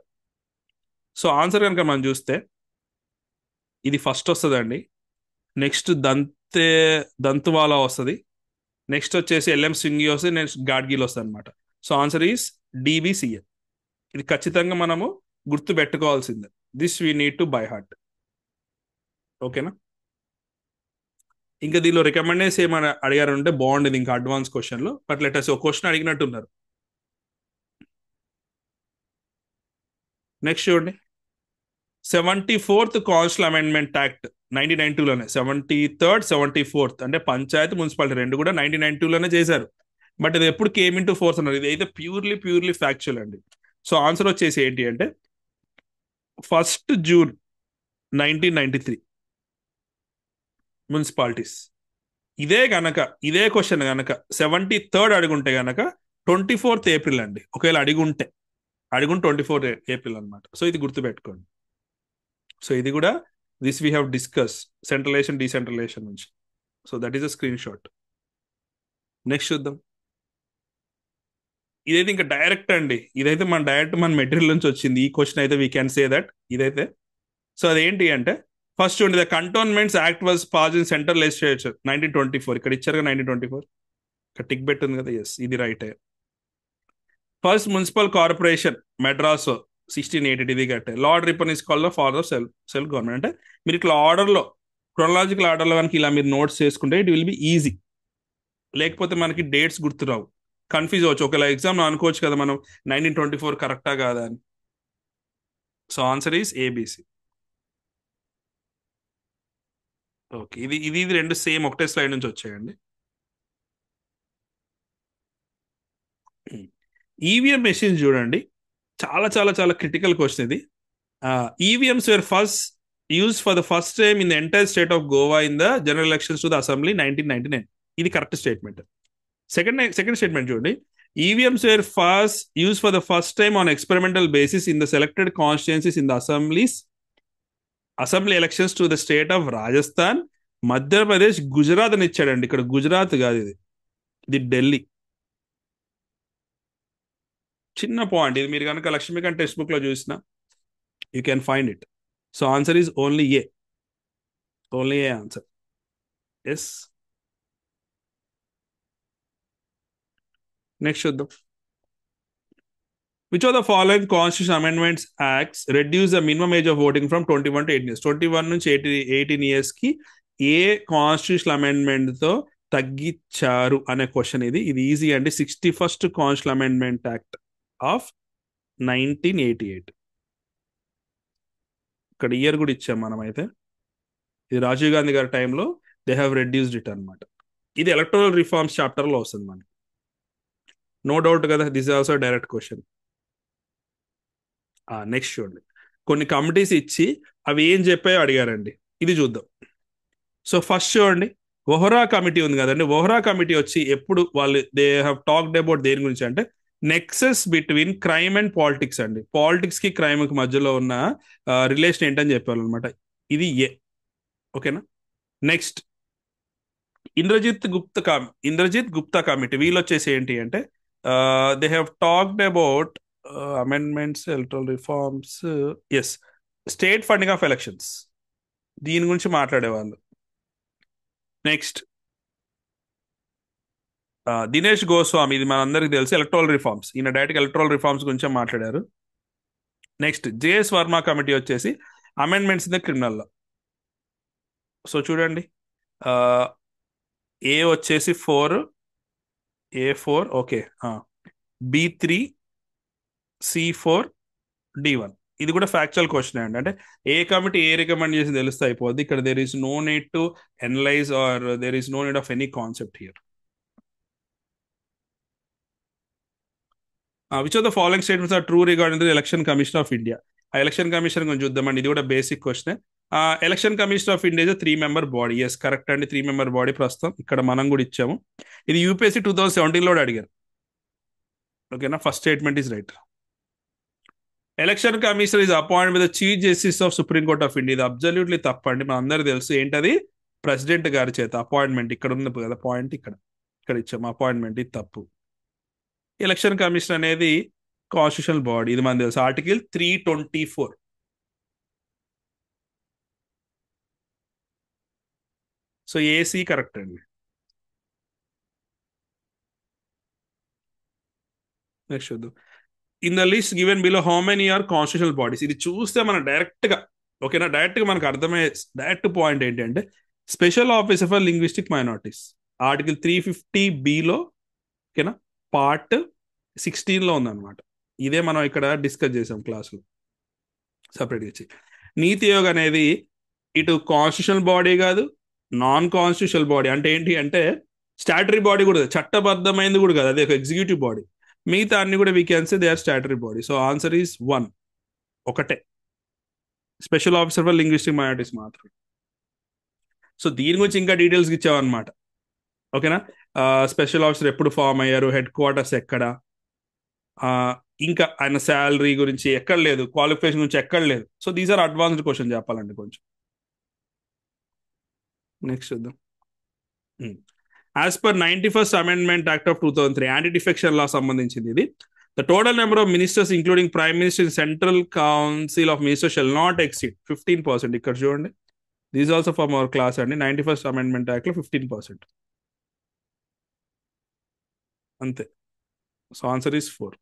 సో ఆన్సర్ కనుక మనం చూస్తే ఇది ఫస్ట్ వస్తుందండి. నెక్స్ట్ దంతువాలా వస్తుంది. నెక్స్ట్ వచ్చేసి ఎల్ఎం సింఘవి వస్తుంది. నెక్స్ట్ గాడ్గిల్ వస్తుంది అనమాట. So answer is DBCL. ఇది ఖచ్చితంగా మనము గుర్తు పెట్టుకోవాల్సిందే. This we need to by heart. ఓకేనా. ఇంకా దీనిలో రికమెండేషన్ ఏమైనా అడిగారంటే బాగుండేది ఇంకా అడ్వాన్స్ క్వశ్చన్లో, బట్ లెటర్స్ ఒక క్వశ్చన్ అడిగినట్టున్నారు. నెక్స్ట్ చూడండి, 74th constitutional amendment act 1992లోనే, 73rd 74th అంటే పంచాయత్ మున్సిపాలిటీ రెండు కూడా 1992లోనే చేశారు. బట్ ఇది ఎప్పుడు కేమ్ ఇన్ టు ఫోర్స్ అన్నారు. ఇది అయితే ప్యూర్లీ ఫ్యాక్చువల్ అండి. సో ఆన్సర్ వచ్చేసి ఏంటి అంటే 1st June 1993 మున్సిపాలిటీస్. ఇదే క్వశ్చన్ గనక 73rd అడుగుంటే గనక 24th April అండి. ఒకవేళ అడుగుంటే 24th April అనమాట. సో ఇది గుర్తుపెట్టుకోండి. సో ఇది కూడా this we have discuss centralisation decentralisation నుంచి. So that is a screenshot. Next చూద్దాం. ఇదైతే ఇంకా డైరెక్ట్ అండి, ఇదైతే మన మెటీరియల్ నుంచి వచ్చింది. ఈ క్వశ్చన్ అయితే వీ క్యాన్ సే దట్ ఇదైతే. సో అదేంటి అంటే ఫస్ట్ చూడండి, the cantonments act was pass in central legislature 1924. ఇక్కడ ఇచ్చారు 1924, ఇక్కడ టిక్ పెట్టింది కదా. ఎస్, ఇది right. First municipal corporation Madras 1680, ఇది కట్టే. Lord Ripon is called the father of self government. అంటే మీరు ఇట్లా ఆర్డర్లో, క్రొనలాజికల్ ఆర్డర్లో కనుక ఇలా మీరు నోట్స్ చేసుకుంటే ఇట్ విల్ బి ఈజీ. లేకపోతే మనకి డేట్స్ గుర్తురావు, కన్ఫ్యూజ్ అవ్వచ్చు. ఒకవేళ ఎగ్జామ్ అనుకోవచ్చు కదా మనం 1924 కరెక్టా కాదా అని. So answer is ABC. Okay, ఇది రెండు సేమ్ ఒకటే స్లైడ్ నుంచి వచ్చాయండి. ఈవీఎం మెషిన్స్ చూడండి, చాలా చాలా చాలా క్రిటికల్ క్వశ్చన్ ఇది. EVMs were first used for the first time in the entire state of Goa in the general elections to the assembly 1999. ఇది కరెక్ట్ స్టేట్మెంట్. సెకండ్ స్టేట్మెంట్ చూడండి, EVMs were first used for the first time on experimental basis in the selected constituencies in the assembly elections to the state of Rajasthan, Madhya Pradesh, Gujarat అని ఇచ్చాడండి. ఇక్కడ గుజరాత్ కాదు, ఇది ఢిల్లీ. చిన్న పాయింట్ ఇది, మీరు కనుక లక్ష్మీకాంత్ టెక్స్ట్ బుక్ లో చూసిన you can find it. So answer is only A answer. Yes. Next చూద్దాం. Which of the following constitution amendments acts reduce the minimum age of voting from 21 to 18 years? 21 నుంచి 18 years కి ఏ కాన్స్టిట్యూషన్ అమెండ్మెంట్ తో తగ్గించారు అనే క్వశ్చన్ ఇది. ఈజీ అండి. 61st constitution amendment act of 1988. ఇక్కడ ఇయర్ కూడా ఇచ్చాం మనమైతే. ఇది రాజీవ్ గాంధీ గారి టైంలో దే హ్యావ్ రెడ్యూస్డ్ ఇట్ అనమాట. ఇది ఎలక్టోరల్ రిఫార్మ్స్ చాప్టర్ లో వస్తుంది మనకి, నో డౌట్ కదా. This is also direct question. Next చూడండి, కొన్ని కమిటీస్ ఇచ్చి అవి ఏం చెప్పాయో అడిగారండి. ఇది చూద్దాం. సో ఫస్ట్ చూడండి, వోహ్రా కమిటీ ఉంది కదండి. వోహ్రా కమిటీ వచ్చి ఎప్పుడు వాళ్ళు దే హ్యావ్ టాక్డ్ అబౌట్ దేని గురించి అంటే nexus between crime and politics అండి. పాలిటిక్స్ కి క్రైమ్ కి మధ్యలో ఉన్న రిలేషన్ ఏంటని చెప్పారు అనమాట. ఇది ఓకేనా. నెక్స్ట్ ఇంద్రజిత్ గుప్తా కమిటీ, వీళ్ళు వచ్చేసి ఏంటి అంటే they have talked about amendments, electoral reforms, yes, state funding of elections, దీని గురించి మాట్లాడేవాళ్ళు. నెక్స్ట్ దినేష్ గోస్వామి, ఇది మనందరికి తెలుసు, ఎలక్టరల్ రిఫార్మ్స్, ఈయన డైరెక్ట్ ఎలక్టరల్ రిఫార్మ్స్ గురించి మాట్లాడారు. నెక్స్ట్ జేఎస్ వర్మ కమిటీ వచ్చేసి amendments in the criminal law. So చూడండి, ఏ వచ్చేసి 4, A4, okay, B3, C4, D1. ఇది కూడా ఫ్యాక్చువల్ క్వశ్చన్ అండి. అంటే ఏ కమిటీ ఏ రికమెండ్ చేసి తెలిస్తే అయిపోద్ది. ఇక్కడ there is no need to analyse or there is no need of any concept here. Which of the following statements are true regarding the election commission of India? ఆ ఎలక్షన్ కమిషన్ గురించి చూద్దామండి. ఇది కూడా basic question. Election commission of India is 3-member body. Yes, correct అండి. 3-member బాడీ ప్రస్తుతం ఇక్కడ మనం కూడా ఇచ్చాము. ఇది యూపీఎస్సీ 2017లో అడిగారు. ఓకేనా, first statement is right. Election commissioner is appoint with the chief justice of supreme Court of India. ఇది అబ్జల్యూట్లీ తప్పండి, మన అందరికి తెలుసు. ఏంటది? ప్రెసిడెంట్ గారి చేత అపాయింట్మెంట్. ఇక్కడ ఉంది కదా పాయింట్, ఇక్కడ ఇచ్చాము అపాయింట్మెంట్. ఇది తప్పు. ఎలక్షన్ కమిషన్ అనేది కాన్స్టిట్యూషనల్ బాడీ, ఇది మనకు తెలుసు. ఆర్టికల్ 324. సో ఏసీ కరెక్ట్ అండి. నెక్స్ట్ చూద్దాం. In the list given below how many are constitutional bodies? ఇది చూస్తే మనం డైరెక్ట్ గా, ఓకేనా, డైరెక్ట్ గా మనకు అర్థమయ్యే డైరెక్ట్ పాయింట్ ఏంటంటే special officer for linguistic minorities, article 350B లో, ఓకేనా, పార్ట్ 16లో ఉందన్నమాట. ఇదే మనం ఇక్కడ డిస్కస్ చేసాం క్లాసులో సపరేట్గా ఇచ్చి. నీతి ఆయోగ్ అనేది ఇటు కాన్స్టిట్యూషనల్ బాడీ కాదు, నాన్ కాన్స్టిట్యూషనల్ బాడీ. అంటే ఏంటి అంటే స్టాటరీ బాడీ కూడా, చట్టబద్ధమైంది కూడా కాదు, అదే ఒక ఎగ్జిక్యూటివ్ బాడీ. మిగతా అన్ని కూడా we can say they are statutory body. So answer is 1, ఒకటే. Special officer for linguistic minorities మాత్రం. సో దీని గురించి ఇంకా డీటెయిల్స్ ఇచ్చామన్నమాట. ఓకేనా, స్పెషల్ ఆఫీసర్ ఎప్పుడు ఫామ్ అయ్యారు, హెడ్ క్వార్టర్స్ ఎక్కడ, ఇంకా ఆయన శాలరీ గురించి ఎక్కడ లేదు, క్వాలిఫికేషన్ గురించి ఎక్కడ లేదు. So these are advanced question చెప్పాలండి కొంచెం. నెక్స్ట్ చూద్దాం. As per 91st amendment act of 2003, anti defection law సంబంధించింది ఇది. The total number of ministers including prime minister in central council of ministers shall not exceed 15%. ఇక్కడ చూడండి, this also from our class అండి. 91st అమెండ్మెంట్ యాక్ట్ లో 15%, అంతే. So answer is 4.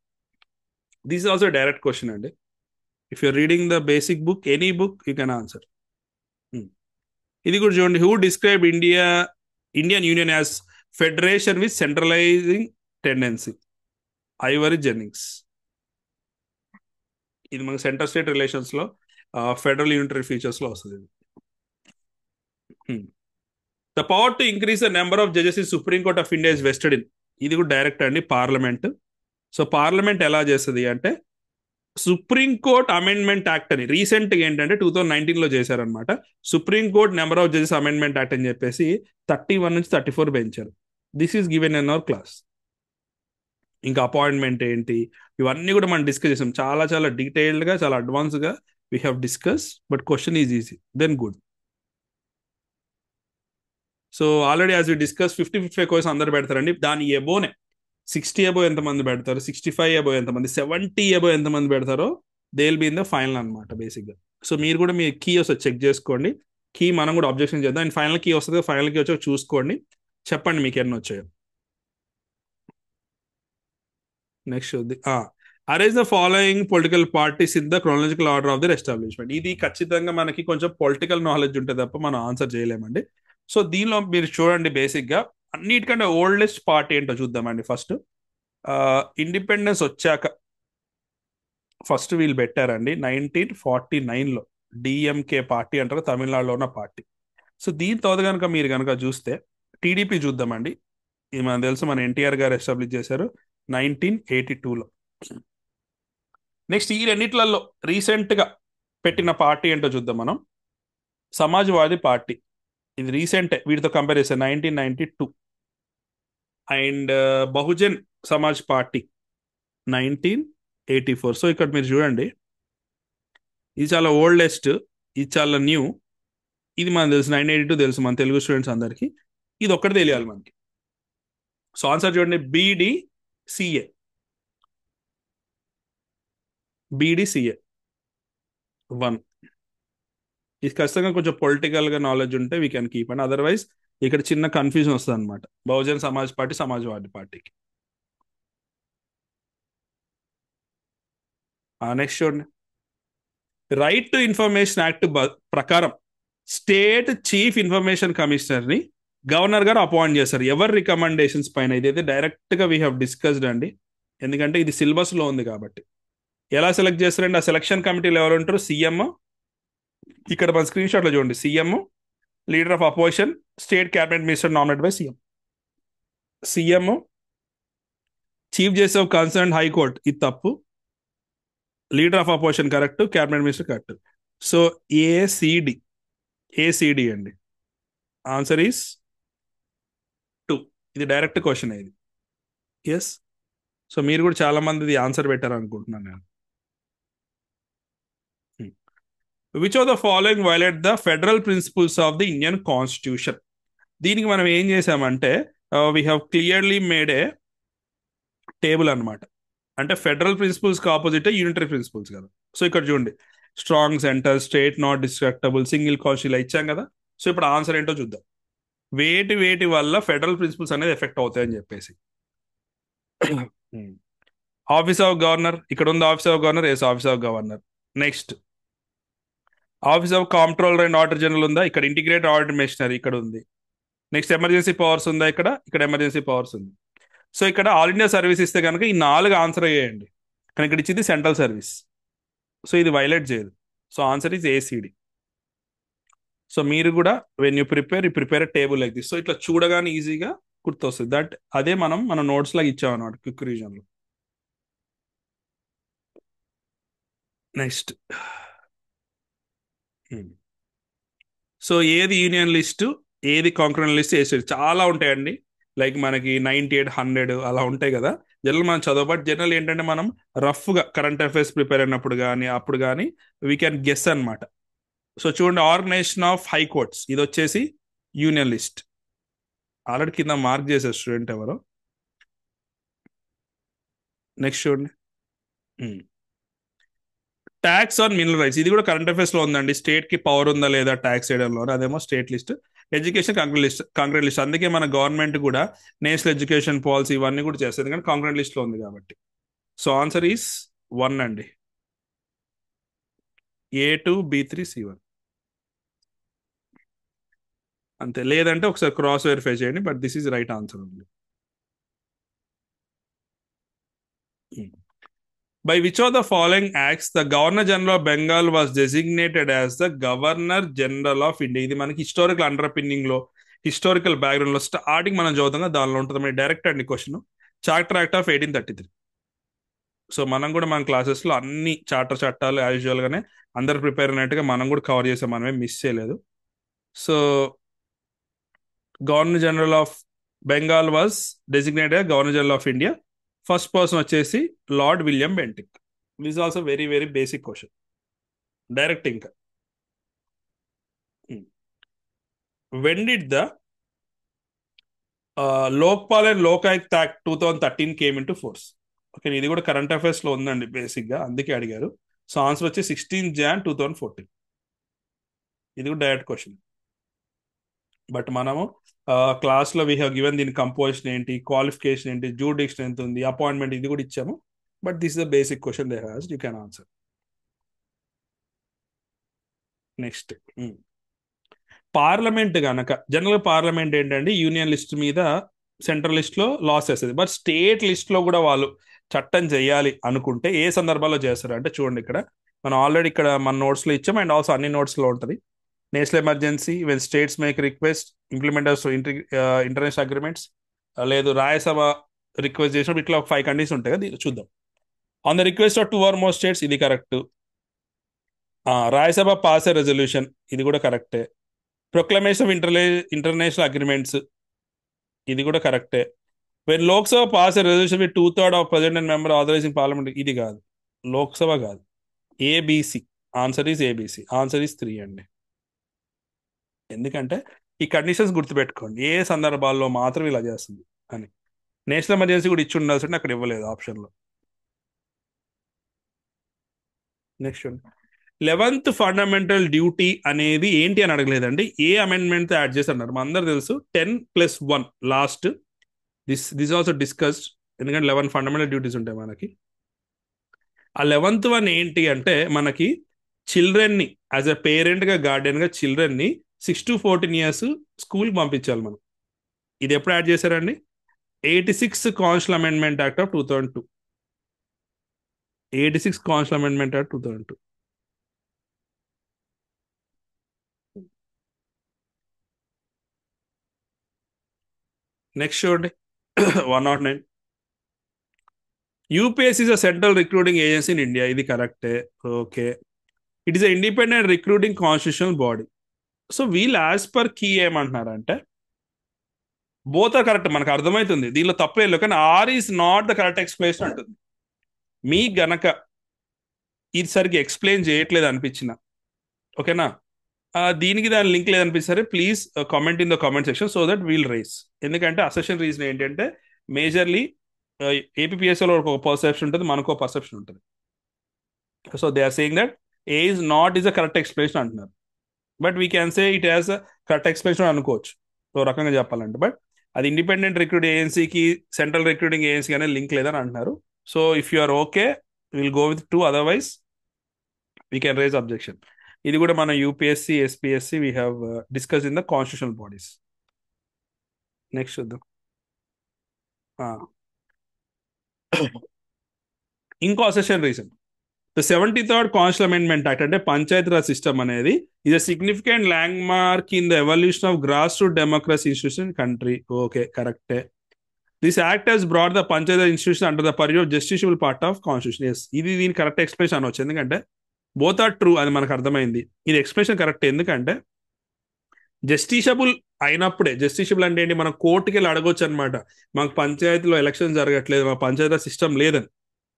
This is also direct question అండి. If you're reading the basic book, any book, you can answer. ఇది కూడా చూడండి. Who describe Indian union as federation with centralising tendency? Ivor Jennings. ఇది మనకు సెంటర్ స్టేట్ రిలేషన్స్ లో ఫెడరల్ యూనిటరీ ఫీచర్స్ లో వస్తుంది. The power to increase the number of judges in Supreme Court of India is vested in? ఇది కూడా డైరెక్ట్ అండి, పార్లమెంట్. సో పార్లమెంట్ ఎలా చేస్తుంది అంటే సుప్రీంకోర్టు అమెండ్మెంట్ యాక్ట్ అని రీసెంట్గా ఏంటంటే 2019లో చేశారనమాట. Supreme court number of judges amendment act అని చెప్పేసి 31 నుంచి 34 పెంచారు. This is given in our class. ఇంకా అపాయింట్మెంట్ ఏంటి ఇవన్నీ కూడా మనం డిస్కస్ చేసాం చాలా చాలా డీటెయిల్డ్గా, చాలా అడ్వాన్స్గా we have discuss. But question is easy then good. So already as we discuss 50-55 question అందరు పెడతారండి. దాని ఎబోనే 60 ఎబో ఎంతమంది పెడతారు, 65 ఎబో ఎంతమంది, 70 ఎబో ఎంతమంది పెడతారో they will be in the final అనమాట బేసిక్గా. సో మీరు కూడా మీ కీ వస్తుంది చెక్ చేసుకోండి. కీ మనం కూడా అబ్జెక్షన్ చేద్దాం. అండ్ ఫైనల్ కీ వస్తుంది, ఫైనల్ కీ వచ్చి చూసుకోండి, చెప్పండి మీకు ఎన్ని వచ్చాయో. Next arrange the following political parties in the chronological order of the establishment. ఇది ఖచ్చితంగా మనకి కొంచెం పొలిటికల్ నాలెడ్జ్ ఉంటే తప్ప మనం ఆన్సర్ చేయలేమండి. సో దీనిలో మీరు చూడండి బేసిక్గా అన్నిటికంటే ఓల్డెస్ట్ పార్టీ ఏంటో చూద్దామండి. ఫస్ట్ ఇండిపెండెన్స్ వచ్చాక ఫస్ట్ వీళ్ళు పెట్టారండి 1949లో డిఎంకే పార్టీ అంటారు, తమిళనాడులో ఉన్న పార్టీ. సో దీని తర్వాత కనుక మీరు కనుక చూస్తే టీడీపీ చూద్దామండి. ఇది మనకు తెలుసు, మన ఎన్టీఆర్ గారు ఎస్టాబ్లిష్ చేశారు 1982లో. నెక్స్ట్ ఈ రెండిట్లలో రీసెంట్గా పెట్టిన పార్టీ ఏంటో చూద్దాం మనం. సమాజ్వాదీ పార్టీ, ఇది రీసెంటే, వీటితో కంపేర్ చేస్తే 1992. And Bahujan Samaj party 1984. So ఇక్కడ మీరు చూడండి, ఇది చాలా ఓల్డెస్ట్, ఇది చాలా న్యూ. ఇది మనకు తెలుసు 1982 తెలుసు మన తెలుగు స్టూడెంట్స్ అందరికీ. ఇది ఒక్కటి తెలియాలి మనకి. సో ఆన్సర్ చూడండి, బీడీసీఏ. బీడీసీఏ 1. ఇది ఖచ్చితంగా కొంచెం పొలిటికల్గా నాలెడ్జ్ ఉంటే we can keep. And otherwise ఇక్కడ చిన్న కన్ఫ్యూజన్ వస్తుంది అనమాట బహుజన్ సమాజ్ పార్టీ, సమాజ్వాదీ పార్టీకి. నెక్స్ట్ చూడండి, రైట్ టు ఇన్ఫర్మేషన్ యాక్ట్ ప్రకారం స్టేట్ చీఫ్ ఇన్ఫర్మేషన్ కమిషనర్ని గవర్నర్ గారు అపాయింట్ చేస్తారు. ఎవరి రికమెండేషన్స్ పైన? ఇదైతే డైరెక్ట్గా వీ హ్యావ్ డిస్కస్డ్ అండి, ఎందుకంటే ఇది సిలబస్లో ఉంది కాబట్టి. ఎలా సెలెక్ట్ చేస్తారండి? ఆ సెలక్షన్ కమిటీలో ఎవరు ఉంటారు? సీఎం, ఇక్కడ మన స్క్రీన్ షాట్లో చూడండి, CM, leader of opposition, state cabinet minister nominate by CM. CM, chief justice of concern high court, ఇది తప్పు. Leader of opposition correct, cabinet minister correct. So ACD అండి. Answer is 2. ఇది డైరెక్ట్ క్వశ్చన్ ఇది. ఎస్. సో మీరు కూడా చాలా మంది ఇది ఆన్సర్ పెట్టారు అనుకుంటున్నాను నేను. Which of the following violate the federal principles of the Indian constitution? దీనికి మనం ఏం చేసామంటే we have clearly made A table అనమాట. అంటే ఫెడరల్ ప్రిన్సిపల్స్కి ఆపోజిట్ యూనిటరీ ప్రిన్సిపల్స్ కదా. సో ఇక్కడ చూడండి, strong centre, state not destructible, single constitution ఇలా ఇచ్చాం కదా. సో ఇప్పుడు ఆన్సర్ ఏంటో చూద్దాం. వేటి వల్ల ఫెడరల్ ప్రిన్సిపల్స్ అనేది ఎఫెక్ట్ అవుతాయని చెప్పేసి. ఆఫీస్ ఆఫ్ గవర్నర్, ఇక్కడ ఉంది office of governor, yes office of governor. Next office of comptroller and auditor general ఉందా? ఇక్కడ ఇంటిగ్రేటెడ్ ఆడిట్ మెషినరీ ఇక్కడ ఉంది. నెక్స్ట్ ఎమర్జెన్సీ పవర్స్ ఉందా? ఇక్కడ ఎమర్జెన్సీ పవర్స్ ఉంది. సో ఇక్కడ ఆల్ ఇండియా సర్వీస్ ఇస్తే కనుక ఈ 4 ఆన్సర్ అయ్యాయండి, కానీ ఇక్కడ ఇచ్చింది సెంట్రల్ సర్వీస్. సో ఇది వైలేట్ చేయదు. So answer is ACD. So మీరు కూడా when you prepare table like this. So ఇట్లా చూడగానే ఈజీగా గుర్తొస్తుంది. దట్ అదే మన నోట్స్ లాగా ఇచ్చాం అన్నమాట క్విక్ రివిజన్లో. నెక్స్ట్ సో ఏది యూనియన్ లిస్టు, ఏది కాంక్రెంట్ లిస్ట్, ఏది చాలా ఉంటాయండి. లైక్ మనకి 98, 100 అలా ఉంటాయి కదా. జనరల్ మనం చదవ, బట్ జనరల్ ఏంటంటే మనం రఫ్గా కరెంట్ అఫైర్స్ ప్రిపేర్ అయినప్పుడు కానీ అప్పుడు కానీ వీ క్యాన్ గెస్ అనమాట. సో చూడండి, ఆర్గనైజేషన్ ఆఫ్ హైకోర్ట్స్, ఇది వచ్చేసి యూనియన్ లిస్ట్. ఆల్రెడీ కింద మార్క్ చేశారు స్టూడెంట్ ఎవరో. నెక్స్ట్ చూడండి, ట్యాక్స్ ఆన్ మినరల్ రైట్స్, ఇది కూడా కరెంట్ అఫైర్స్లో ఉందండి. స్టేట్కి పవర్ ఉందా లేదా ట్యాక్స్ చేయడంలో, అదేమో state list. Education concrete list, అందుకే మన గవర్నమెంట్ కూడా నేషనల్ ఎడ్యుకేషన్ పాలసీ ఇవన్నీ కూడా చేస్తుంది, కానీ కాంక్రీట్ లిస్ట్లో ఉంది కాబట్టి. సో ఆన్సర్ ఈస్ 1 అండి, A2, B3, C1 అంతే. లేదంటే ఒకసారి క్రాస్ వెరిఫై చేయండి, but this is right answer ఉంది. By which of the following acts the Governor General of Bengal was designated as the Governor General of India? ఇది మనకి హిస్టారికల్ అండర్పిన్నింగ్ లో, హిస్టారికల్ బ్యాక్గ్రౌండ్ లో స్టార్టింగ్ మనం చదువుతాం, దానిలో ఉంటుంది. మన డైరెక్ట్ అండి question. Charter act of 1833. So మనం కూడా మన క్లాసెస్లో అన్ని చట్టాలు యాజ్ యూజువల్గానే అందరు ప్రిపేర్ అయినట్టుగా మనం కూడా కవర్ చేసాం, మనమే మిస్ చేయలేదు. So governor general of Bengal was designated governor general of India. First person వచ్చేసి lord William Bentinck. This also very very basic question, direct ఇంకా. When did the Lokpal and Lokayukta act 2013 came into force? Okay, ఇది కూడా కరెంట్ అఫైర్స్లో ఉందండి బేసిక్గా, అందుకే అడిగారు. సో ఆన్సర్ వచ్చి 16 Jan 2014. ఇది కూడా డైరెక్ట్ క్వశ్చన్. బట్ మనము క్లాస్లో వీ హ్యావ్ గివెన్ దీని కంపోజిషన్ ఏంటి, క్వాలిఫికేషన్ ఏంటి, జూడిక్షన్ ఎంత ఉంది, అపాయింట్మెంట్ ఇది కూడా ఇచ్చాము. But this is the basic question they has, you can answer. Next, parliament గనక జనరల్ పార్లమెంట్ ఏంటంటే యూనియన్ లిస్ట్ మీద సెంట్రల్ లిస్ట్లో లాస్ చేస్తుంది. బట్ స్టేట్ లిస్ట్లో కూడా వాళ్ళు చట్టం చేయాలి అనుకుంటే ఏ సందర్భాల్లో చేస్తారు అంటే చూడండి, ఇక్కడ మనం ఆల్రెడీ ఇక్కడ మన నోట్స్లో ఇచ్చాం అండ్ ఆల్సో అన్ని నోట్స్లో ఉంటుంది. National emergency, when states make request, implementers international agreements, లేదు రాజ్యసభ రిక్వెస్ట్ చేసినప్పుడు, ఇట్లా ఒక 5 కండిషన్స్ ఉంటాయి కదా, చూద్దాం. On the request of 2 or more states, ఇది correct. Rajya Sabha pass a resolution, ఇది కూడా కరెక్టే. ప్రొక్లమేషన్ ఆఫ్ ఇంటర్నేషనల్ అగ్రిమెంట్స్, ఇది కూడా కరెక్టే. When Lok Sabha pass a resolution with 2/3 of president and member authorising parliament, ఇది కాదు, లోక్సభ కాదు. ABC, answer is ABC, answer is 3 అండి. ఎందుకంటే ఈ కండిషన్స్ గుర్తుపెట్టుకోండి, ఏ సందర్భాల్లో మాత్రం ఇలా చేస్తుంది అని. నేషనల్ ఎమర్జెన్సీ కూడా ఇచ్చి ఉండాల్సి అక్కడ ఇవ్వలేదు ఆప్షన్లో. నెక్స్ట్ 11th ఫండమెంటల్ డ్యూటీ అనేది ఏంటి అని అడగలేదండి, ఏ అమెండ్మెంట్ యాడ్ చేసి అన్నారు. మన అందరూ తెలుసు 10+1 లాస్ట్. దిస్ ఆల్సో డిస్కస్డ్, ఎందుకంటే 11 ఫండమెంటల్ డ్యూటీస్ ఉంటాయి మనకి. ఆ 11th వన్ ఏంటి అంటే మనకి చిల్డ్రన్ని యాజ్ ఎ పేరెంట్గా గార్డియన్గా చిల్డ్రన్ని 6 to 14 years స్కూల్కి పంపించాలి మనం. ఇది ఎప్పుడు యాడ్ చేశారండి? 86 constitutional amendment act of 2002. 86 constitutional amendment act 2002. Next చూడండి 109. UPSC is a central recruiting agency in India, ఇది కరెక్టే. Okay, it is a independent recruiting constitutional body. So వీళ్ళు యాజ్ పర్ కీ ఏమంటున్నారంటే బోత్ ఆర్ కరెక్ట్, మనకు అర్థమవుతుంది, దీనిలో తప్పే లేదు. కానీ R is not the correct explanation అంటుంది. మీ గనక ఇది సరిగ్గా ఎక్స్ప్లెయిన్ చేయట్లేదు అనిపించిన, ఓకేనా, దీనికి దాని లింక్ లేదనిపిస్తే please comment in the comment section so that we'll rise. ఎందుకంటే అసెషన్ రీజన్ ఏంటంటే మేజర్లీ ఏపీఎస్ఎలో ఒక పర్సెప్షన్ ఉంటుంది, మనకు ఒక పర్సెప్షన్ ఉంటుంది. So they are saying that A is not is a correct explanation అంటున్నారు. But we can say it has a correct explanation అనుకోవచ్చు ఓ రకంగా చెప్పాలంటే. బట్ అది ఇండిపెండెంట్ రిక్రూట్ ఏజెన్సీకి సెంట్రల్ రిక్రూటింగ్ ఏజెన్సీకి అనేది లింక్ లేదని అంటున్నారు. So if you are okay will go with 2, otherwise we can rise objection. ఇది కూడా మన UPSC, SPSC we have discuss in the constitutional bodies. Next చూద్దాం. ఇంకో assertion reason, the 73rd constitutional amendment act అంటే పంచాయతీరాజ్ సిస్టమ్ అనేది ఇది significant land mark in the evolution of gross root democracy institution country. Okay, కరెక్టే. This act Hess brought the panchayat institution under the పర్యూ of జస్టిషబుల్ part of constitution. Yes, ఇది దీని కరెక్ట్ ఎక్స్ప్రెషన్ అనవచ్చు, ఎందుకంటే బోత్ ఆర్ ట్రూ అది మనకు అర్థమైంది. ఇది ఎక్స్ప్రెషన్ కరెక్ట్, ఎందుకంటే జస్టిషబుల్ అయినప్పుడే, జస్టిషబుల్ అంటే ఏంటి, మనం కోర్టుకి వెళ్ళి అడగొచ్చు అనమాట, మాకు పంచాయతీలో ఎలక్షన్ జరగట్లేదు, మా పంచాయతీ సిస్టమ్ లేదని.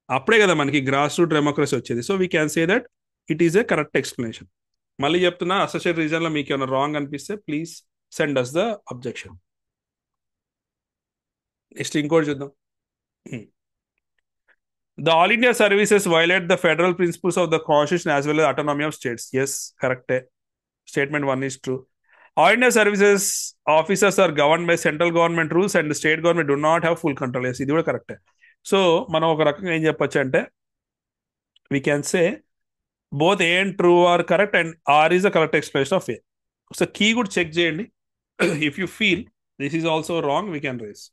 అప్పుడే కదా మనకి గ్రాస్ రూట్ డెమోక్రసీ వచ్చేది. So we can say that it is a correct explanation. మళ్ళీ చెప్తున్నా, అసోసియేట్ రీజన్లో మీకు ఏమైనా రాంగ్ అనిపిస్తే please send us the objection. Next ఇంకోటి చూద్దాం. The all India services violate the federal principles of the constitution as well as autonomy of states. Yes, కరెక్టే. Statement 1 is true. All India services officers are governed by central government rules and the state government do not have full control. Yes, ఇది కూడా కరెక్టే. సో మనం ఒక రకంగా ఏం చెప్పొచ్చు అంటే we can say both A and true are correct and R is the correct explanation of A. So key కూడా చెక్ చేయండి. If you feel this is also wrong we can raise,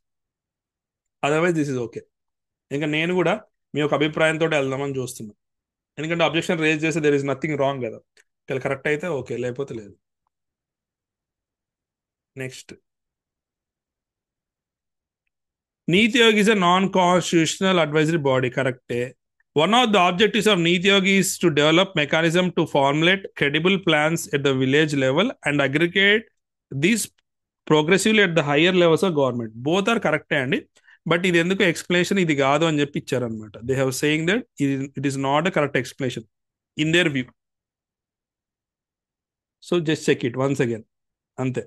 otherwise this is okay. ఇంకా నేను కూడా మీ యొక్క అభిప్రాయంతో వెళ్దామని చూస్తున్నాను, ఎందుకంటే అబ్జెక్షన్ రేజ్ చేస్తే దెర్ ఇస్ నథింగ్ రాంగ్ కదా. కరెక్ట్ అయితే ఓకే, లేకపోతే లేదు. Next, NITI Aayog is a non constitutional advisory body. కరెక్టే. One of the objectives of Niti Aayog is to develop mechanism to formulate credible plans at the village level and aggregate these progressively at the higher levels of government. Both are correct అండి. బట్ ఇది ఎందుకు ఎక్స్ప్లెనేషన్ ఇది కాదు అని చెప్పి ఇచ్చారనమాట. They have saying that it is not a correct explanation in their view. So just check it once again. అంతే.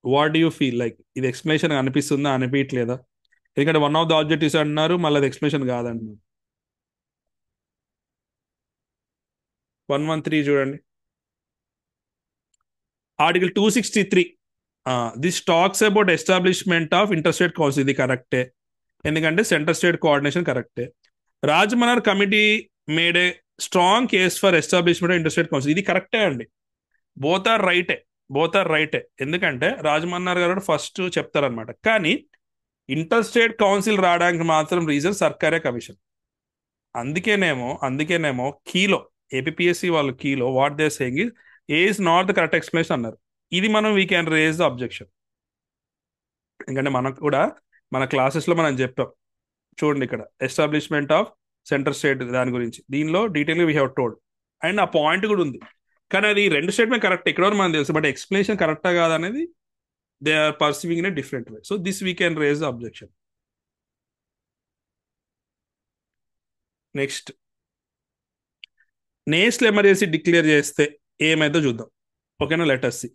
What do you feel like ఇది ఎక్స్ప్లెనేషన్ అనిపిస్తుందా అనిపించలేదా? ఎందుకంటే వన్ ఆఫ్ ద ఆబ్జెక్టివ్స్ అంటున్నారు, మళ్ళీ అది ఎక్స్ప్లెనేషన్ కాదంటున్నారు. 113 చూడండి. Article 263 this talks about establishment of inter state council. ఇది కరెక్టే, ఎందుకంటే సెంటర్ స్టేట్ కోఆర్డినేషన్ కరెక్టే. Rajamannar committee made a strong case for establishment of inter state council. ఇది కరెక్టే అండి. బోత్ ఆర్ రైటే. ఎందుకంటే రాజమన్నార్ గారు ఫస్ట్ చెప్తారనమాట. కానీ ఇంటర్ స్టేట్ కౌన్సిల్ రావడానికి మాత్రం రీజన్ సర్కారే కమిషన్. అందుకేనేమో కీలో ఏపీఎస్సి వాళ్ళు కీలో what they saying is not the correct explanation అన్నారు. ఇది మనం we can raise the objection. ఎందుకంటే మనకు కూడా మన క్లాసెస్లో మనం చెప్పాం. చూడండి ఇక్కడ ఎస్టాబ్లిష్మెంట్ ఆఫ్ సెంటర్ స్టేట్ దాని గురించి దీనిలో డీటెయిల్గా వీ హ్యావ్ టోల్డ్. అండ్ ఆ పాయింట్ కూడా ఉంది. కానీ అది రెండు స్టేట్మెంట్ కరెక్ట్ ఇక్కడ మనకు తెలుసు, బట్ ఎక్స్ప్లెనేషన్ కరెక్టా కాదనేది they are perceiving in a different way. So this we can raise the objection. Next, national emergency declare చేస్తే ఏమైందో చూద్దాం. ఓకేనా, let us see.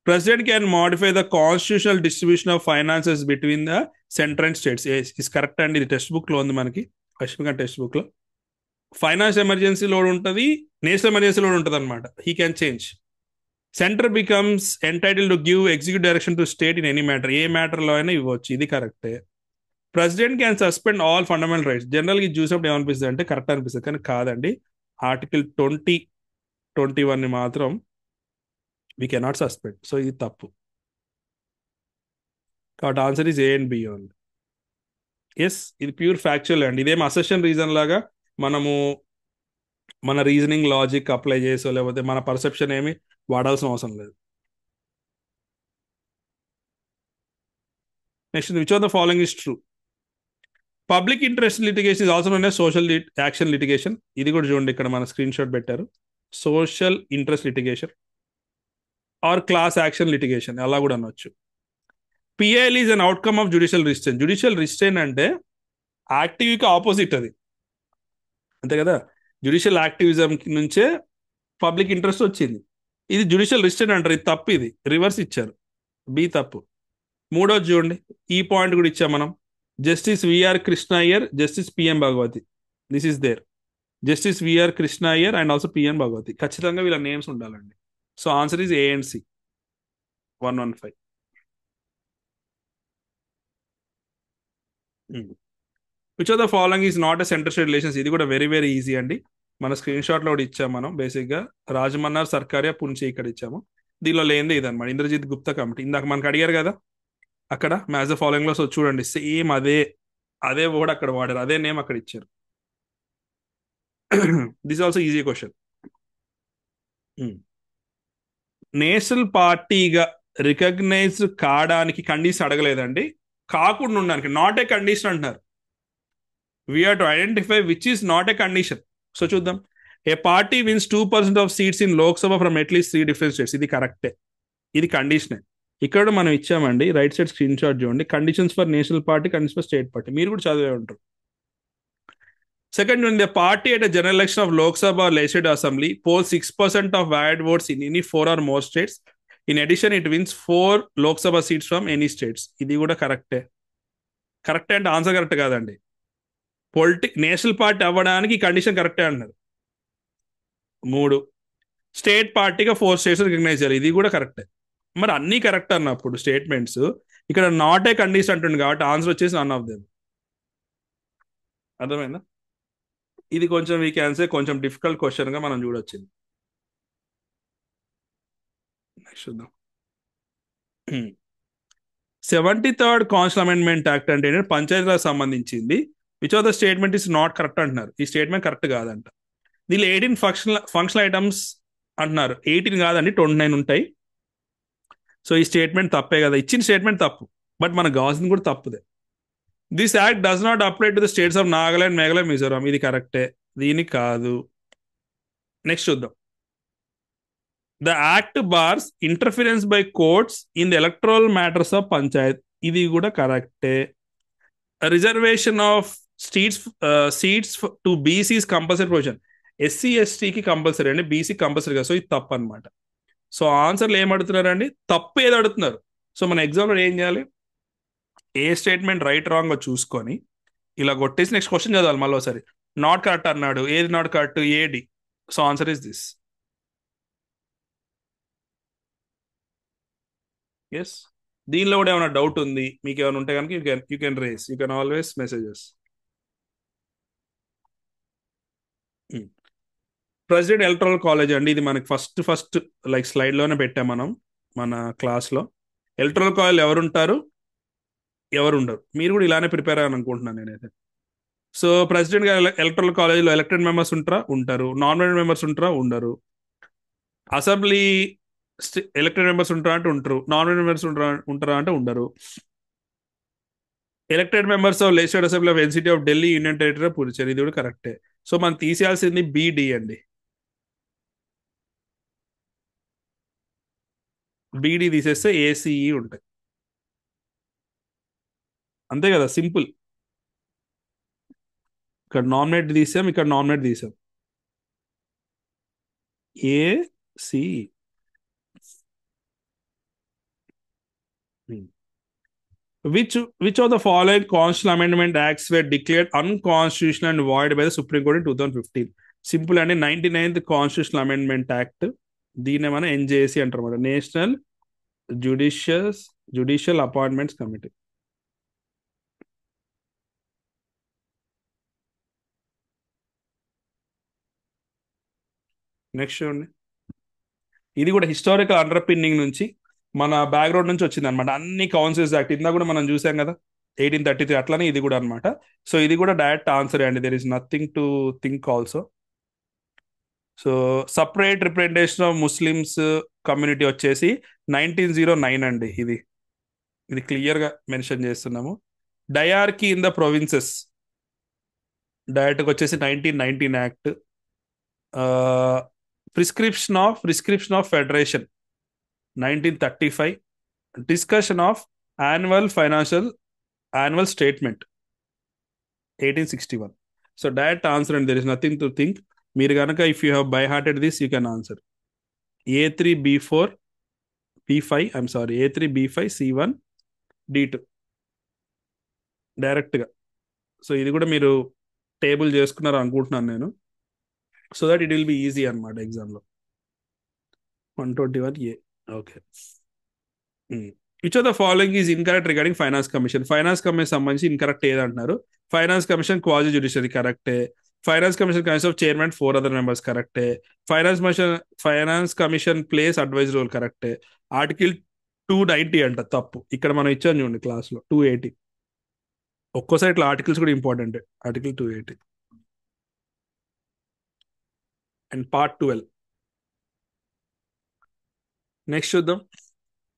President can modify the constitutional distribution of finances between the center and states. Is correct అండి. ఇది టెక్స్ట్ బుక్ లో ఉంది మనకి, కశ్మీర్ టెక్స్ట్ బుక్ లో. ఫైనాన్స్ ఎమర్జెన్సీ లోడ్ ఉంటుంది, నేషనల్ ఎమర్జెన్సీ లోడ్ ఉంటుంది అనమాట. He can change. Centre becomes entitle to give executive direction to state in any matter. ఏ మ్యాటర్లో అయినా ఇవ్వచ్చు. ఇది కరెక్టే. President can suspend all fundamental rights. జనరల్గా ఇది చూసినప్పుడు ఏమనిపిస్తుంది అంటే కరెక్ట్ అనిపిస్తుంది, కానీ కాదండి. ఆర్టికల్ 2021 మాత్రం వీ కెనాట్ సస్పెండ్. సో ఇది తప్పు. కాబట్టి answer is A and B only. Yes, ఇది ప్యూర్ ఫ్యాక్చువల్ అండి. ఇదేం అసెషన్ రీజన్ లాగా మనము మన రీజనింగ్ లాజిక్ అప్లై చేసో లేకపోతే మన పర్సెప్షన్ ఏమి వాడాల్సిన అవసరం లేదు. Next, which of the following is true? Public interest litigation is also known as social action litigation. ఇది కూడా చూడండి, ఇక్కడ మన స్క్రీన్ షాట్ పెట్టారు. Social interest litigation or class action litigation అలా కూడా అనొచ్చు. PIL is an outcome of judicial restraint. Judicial restraint అంటే యాక్టివ్కి ఆపోజిట్ అది, అంతే కదా. జ్యుడిషియల్ యాక్టివిజం నుంచే పబ్లిక్ ఇంట్రెస్ట్ వచ్చింది. ఇది జ్యుడిషియల్ రిస్ట్రెయిన్ అంటారు. ఇది తప్పు, ఇది రివర్స్ ఇచ్చారు. బి తప్పు. మూడోది చూడండి, ఈ పాయింట్ కూడా ఇచ్చాం మనం. Justice VR Krishna Iyer, justice PM Bhagwati. This is there. Justice VR Krishna Iyer and also PM Bhagwati. ఖచ్చితంగా వీళ్ళ నేమ్స్ ఉండాలండి. So answer is A and C. 115. Which of the following is not a centre state relations. ఇది కూడా వెరీ వెరీ ఈజీ అండి. మన స్క్రీన్ షాట్లో కూడా ఇచ్చాము మనం. బేసిక్గా రాజమన్నార్, సర్కారియా, పుంచి ఇక్కడ ఇచ్చాము. దీనిలో లేనిదే ఇదనమాట. ఇంద్రజిత్ గుప్తా కమిటీ ఇందాక మనకు అడిగారు కదా అక్కడ మ్యాచ్ ద ఫాలోయింగ్ లో. సో చూడండి, సేమ్ అదే వర్డ్ అక్కడ వాడారు, అదే నేమ్ అక్కడ ఇచ్చారు. This also easy question. National పార్టీగా రికగ్నైజ్ కావడానికి కండిషన్ అడగలేదండి, కాకుండా ఉండడానికి నాట్ ఏ కండిషన్ అంటున్నారు. We have to identify which is not a condition. So చూద్దాం. ఏ party wins 2% of seats in Lok Sabha from at least 3 different states. ఇది కరెక్టే, ఇది కండిషనే. ఇక్కడ మనం ఇచ్చామండి, రైట్ సైడ్ స్క్రీన్ షాట్ చూడండి. Conditions for national party, conditions for state party. మీరు కూడా చదివే ఉంటారు. Second, the party at general election of Lok Sabha legislative assembly poll 6% of valid votes in any 4 or more states. In addition it wins 4 Lok Sabha seats from any states. ఇది కూడా కరెక్టే. కరెక్టే అంటే ఆన్సర్ కరెక్ట్ కాదండి. నేషనల్ పార్టీ అవ్వడానికి కండిషన్ కరెక్టే అంటున్నారు. 3, స్టేట్ పార్టీగా 4 స్టేట్స్ రికగ్నైజ్ చేయాలి. ఇది కూడా కరెక్టే. మరి అన్నీ కరెక్ట్ అన్నప్పుడు స్టేట్మెంట్స్ ఇక్కడ నాట్ ఏ కండిషన్ అంటుంది కాబట్టి ఆన్సర్ వచ్చేసి నన్ ఆఫ్ దెమ్. అర్థమైందా? ఇది కొంచెం వీ క్యాన్ సే కొంచెం డిఫికల్ట్ క్వశ్చన్గా మనం చూడొచ్చింది. నెక్స్ట్ చూద్దాం. 73rd కాన్స్టిట్యూషన్ అమెండ్మెంట్ యాక్ట్ అంటే పంచాయతీరాజ్ సంబంధించింది. Which of the statement is not correct అంటున్నారు. ఈ స్టేట్మెంట్ కరెక్ట్ కాదంట. దీనిలో 18 ఫంక్షనల్ ఐటమ్స్ అంటున్నారు. 18 కాదండి, 29 ఉంటాయి. సో ఈ స్టేట్మెంట్ తప్పే కదా. ఇచ్చిన స్టేట్మెంట్ తప్పు, బట్ మనకు కావాల్సింది కూడా తప్పుదే. This act does not apply to the states of Nagaland, Meghalaya, Mizoram. ఇది కరెక్టే, దీని కాదు. నెక్స్ట్ చూద్దాం. The act bars interference by courts in the electoral matters of panchayat. ఇది కూడా కరెక్టే. Reservation of seats to BCs compulsory provision. SC ఎస్టీకి కంపల్సరీ అండి, బీసీ కంపల్సరీ కదా. సో ఇది తప్పు అనమాట. సో ఆన్సర్లు ఏం అడుగుతున్నారండి? తప్పు ఏది అడుగుతున్నారు. సో మన ఎగ్జామ్లో ఏం చేయాలి? ఏ స్టేట్మెంట్ రైట్ రాంగ్ చూసుకొని ఇలా కొట్టేసి నెక్స్ట్ క్వశ్చన్ చదవాలి మళ్ళీ ఒకసారి. నాట్ కరెక్ట్ అన్నాడు, ఏది not correct? AD. So answer is this. Yes. దీనిలో కూడా ఏమైనా డౌట్ ఉంది మీకు ఏమైనా ఉంటే కనుక you can raise, you can always messages. President electoral college అండి, ఇది మనకి ఫస్ట్ లైక్ స్లైడ్ లోనే పెట్టాం మనం మన క్లాస్ లో. ఎలక్ట్రల్ కాలేజ్ ఎవరుంటారు, ఎవరు ఉండరు. మీరు కూడా ఇలానే ప్రిపేర్ అవ్వాలని అనుకుంటున్నాను నేనైతే. సో ప్రెసిడెంట్ గా ఎలక్ట్రల్ కాలేజ్లో ఎలక్టెడ్ మెంబర్స్ ఉంటారా? ఉంటారు. నామినేటెడ్ మెంబర్స్ ఉంటారా? ఉండరు. అసెంబ్లీ ఎలక్టెడ్ మెంబర్స్ ఉంటారా అంటే ఉంటారు. నామినేటెడ్ మెంబర్స్ ఉంటారా అంటే ఉండరు. Elected members of legislative assembly of NCT of Delhi union territory of Puducherry. ఇది కూడా కరెక్టే. సో మనం తీసేయాల్సింది బీడి అండి. బీడి తీసేస్తే ఏసీఈ ఉంటాయి. అంతే కదా, సింపుల్. ఇక్కడ నామినేట్ తీసాం, ఇక్కడ నామినేట్ తీసాం. AC. Which of the following constitutional amendment acts were declared unconstitutional and void by the Supreme Court in 2015? Simple అండి, 99th కాన్స్టిట్యూషనల్ అమెండ్మెంట్ యాక్ట్. దీన్ని ఏమైనా ఎన్జేసి అంటారు అన్నమాట, national judicial appointments committee. Next చూడండి. ఇది కూడా హిస్టారికల్ అండర్ పిన్నింగ్ నుంచి మన బ్యాక్గ్రౌండ్ నుంచి వచ్చింది అనమాట. అన్ని కౌన్సిల్స్ యాక్ట్ ఇందా కూడా మనం చూసాం కదా, 1833. అట్లానే ఇది కూడా అనమాట. సో ఇది కూడా డైరెక్ట్ ఆన్సర్ అండి, there is nothing to think also. So separate representation of Muslims community వచ్చేసి 1909 అండి. ఇది ఇది క్లియర్గా మెన్షన్ చేస్తున్నాము. డయార్కీ ఇన్ ద ప్రొవిన్సెస్ డైరెక్ట్గా వచ్చేసి 1919 act. Prescription of federation 1935. Discussion of annual statement 1861. So direct answer and there is nothing to think. మీరు కనుక if you have by hearted this you can answer. A3 B4 B5, I'm sorry, A3 B5 C1 D2 డైరెక్ట్గా. సో ఇది కూడా మీరు టేబుల్ చేసుకున్నారు అనుకుంటున్నాను నేను, so that it will be easy అనమాట ఎగ్జామ్లో. 121A. Okay. Which of the following is incorrect regarding finance commission? Finance commission సంబంధించి ఇన్కరెక్ట్ ఏదంటున్నారు? ఫైనాన్స్ కమిషన్ క్వాజీ జ్యుడిషియరీ కరెక్టే. Finance commission consist of chairman 4 other members కరెక్టే. Finance commission plays advise role కరెక్టే. ఆర్టికల్ 290 అంట తప్పు. ఇక్కడ మనం ఇచ్చాం చూడండి క్లాస్లో 280. ఒక్కోసారి ఇట్లా ఆర్టికల్స్ కూడా important. Article 280 and part 12. Next చూద్దాం.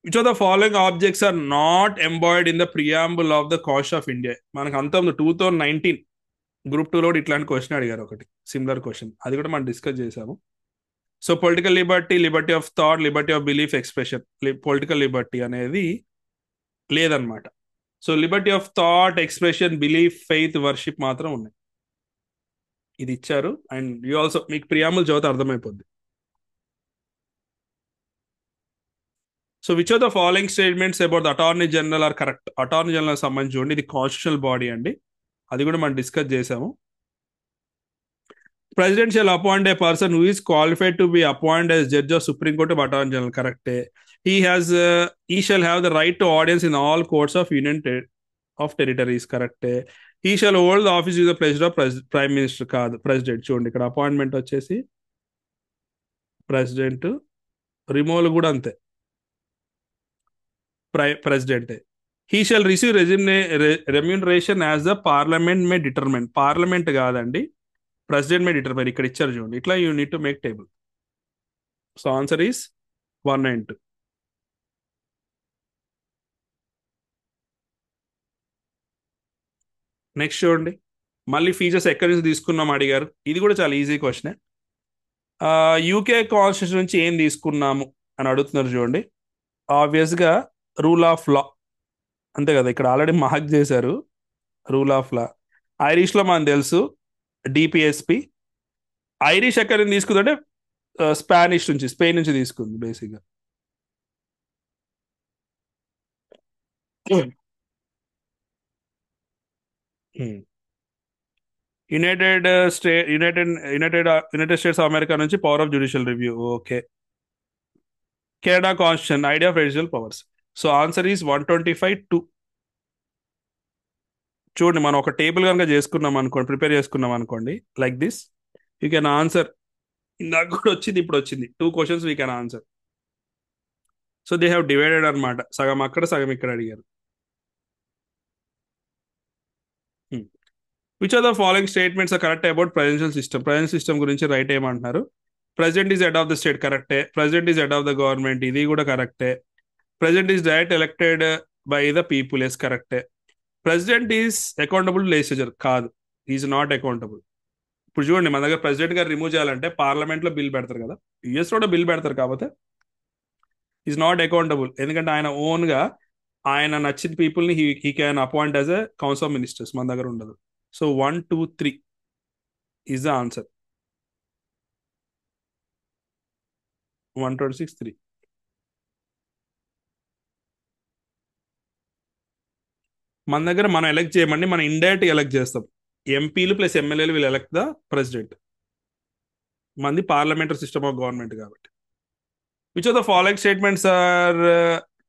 Which of the following objects are not embodied in the preamble of the cast of India? మనకు అంత 2019 గ్రూప్ 2లో ఇట్లాంటి క్వశ్చన్ అడిగారు, ఒకటి సిమిలర్ క్వశ్చన్. అది కూడా మనం డిస్కస్ చేసాము. So political liberty, liberty of thought, liberty of belief expression, political liberty అనేది లేదనమాట. So liberty of thought, expression, belief, faith, worship మాత్రం ఉన్నాయి. ఇది ఇచ్చారు. అండ్ యూ ఆల్సో మీకు ప్రియాంబుల్ చదివితే అర్థమైపోద్ది. So which of the following statements about the attorney general are correct? Attorney general సంబంధించి చూడండి, ఇది కాన్స్టిట్యూషనల్ బాడీ అండి, అది కూడా మనం డిస్కస్ చేసాము. President shall appoint A person who is qualified to be appoint as judge of supreme Court of attorney general. కరెక్టే. he shall have the right to audience in all courts of union of territories. కరెక్టే. he shall hold the office with the pleasure of prime minister. కాదు, ప్రెసిడెంట్. చూడండి ఇక్కడ అపాయింట్మెంట్ వచ్చేసి ప్రెసిడెంట్, రిమూవల్ కూడా అంతే, ప్రెసిడెంటే. he shall receive remuneration as the parliament may determine. Parliament కాదండి, ప్రెసిడెంట్ మే డిటర్మైన్. ఇక్కడ ఇచ్చారు చూడండి, ఇట్లా you need to make table. So answer is 192. Next చూడండి, మళ్ళీ ఫీచర్స్ ఎక్కడి నుంచి తీసుకున్నాం అడిగారు. ఇది కూడా చాలా ఈజీ క్వశ్చన్. యూకే కాన్స్టిట్యూషన్ నుంచి ఏం తీసుకున్నాము అని అడుగుతున్నారు చూడండి. ఆబ్వియస్గా రూల్ ఆఫ్ లా, అంతే కదా, ఇక్కడ ఆల్రెడీ మార్క్ చేశారు. Rule of law. ఐరిష్లో మనకు తెలుసు డిపిఎస్పి. ఐరిష్ ఎక్కడి నుంచి తీసుకుందంటే స్పానిష్ నుంచి, స్పెయిన్ నుంచి తీసుకుంది బేసిక్గా. United State United States of America నుంచి power of judicial review. Okay. Canada constitution, idea of residential powers. So answer is 125-2. చూడండి, మనం ఒక టేబుల్ కనుక చేసుకున్నాం అనుకోండి, ప్రిపేర్ చేసుకున్నాం అనుకోండి, like this, you can answer. ఇందాక కూడా వచ్చింది, ఇప్పుడు వచ్చింది. 2 questions we can answer. So they have divided అనమాట, సగం అక్కడ సగం ఇక్కడ అడిగారు. Which are the following statements are correct about presidential system? Presidential system గురించి రైట్ ఏమంటున్నారు? President is head of the state, కరెక్టే. President is head of the government, ఇది కూడా కరెక్టే. President is direct elected by the people, yes కరెక్టే. ప్రెసిడెంట్ ఈజ్ అకౌంటబుల్ లెజిస్లేచర్, కాదు, ఈజ్ నాట్ అకౌంటబుల్. ఇప్పుడు చూడండి, మన దగ్గర ప్రెసిడెంట్ గారు రిమూవ్ చేయాలంటే పార్లమెంట్ లో బిల్ పెడతారు కదా, యుఎస్ కూడా బిల్ పెడతారు, కాకపోతే ఈజ్ నాట్ అకౌంటబుల్. ఎందుకంటే ఆయన ఓన్ గా ఆయన నచ్చిన పీపుల్ ని he can appoint as a council of ministers, మన దగ్గర ఉండదు. So 1, 2, 3 is the answer. 126-3. మన దగ్గర మనం ఎలక్ట్ చేయమండి, మనం ఇండైరెక్ట్ ఎలక్ట్ చేస్తాం. ఎంపీలు ప్లస్ ఎమ్మెల్యేలు విల్ ఎలక్ట్ ద ప్రెసిడెంట్. మంది పార్లమెంటరీ సిస్టమ్ ఆఫ్ గవర్నమెంట్ కాబట్టి. Which of the following statements are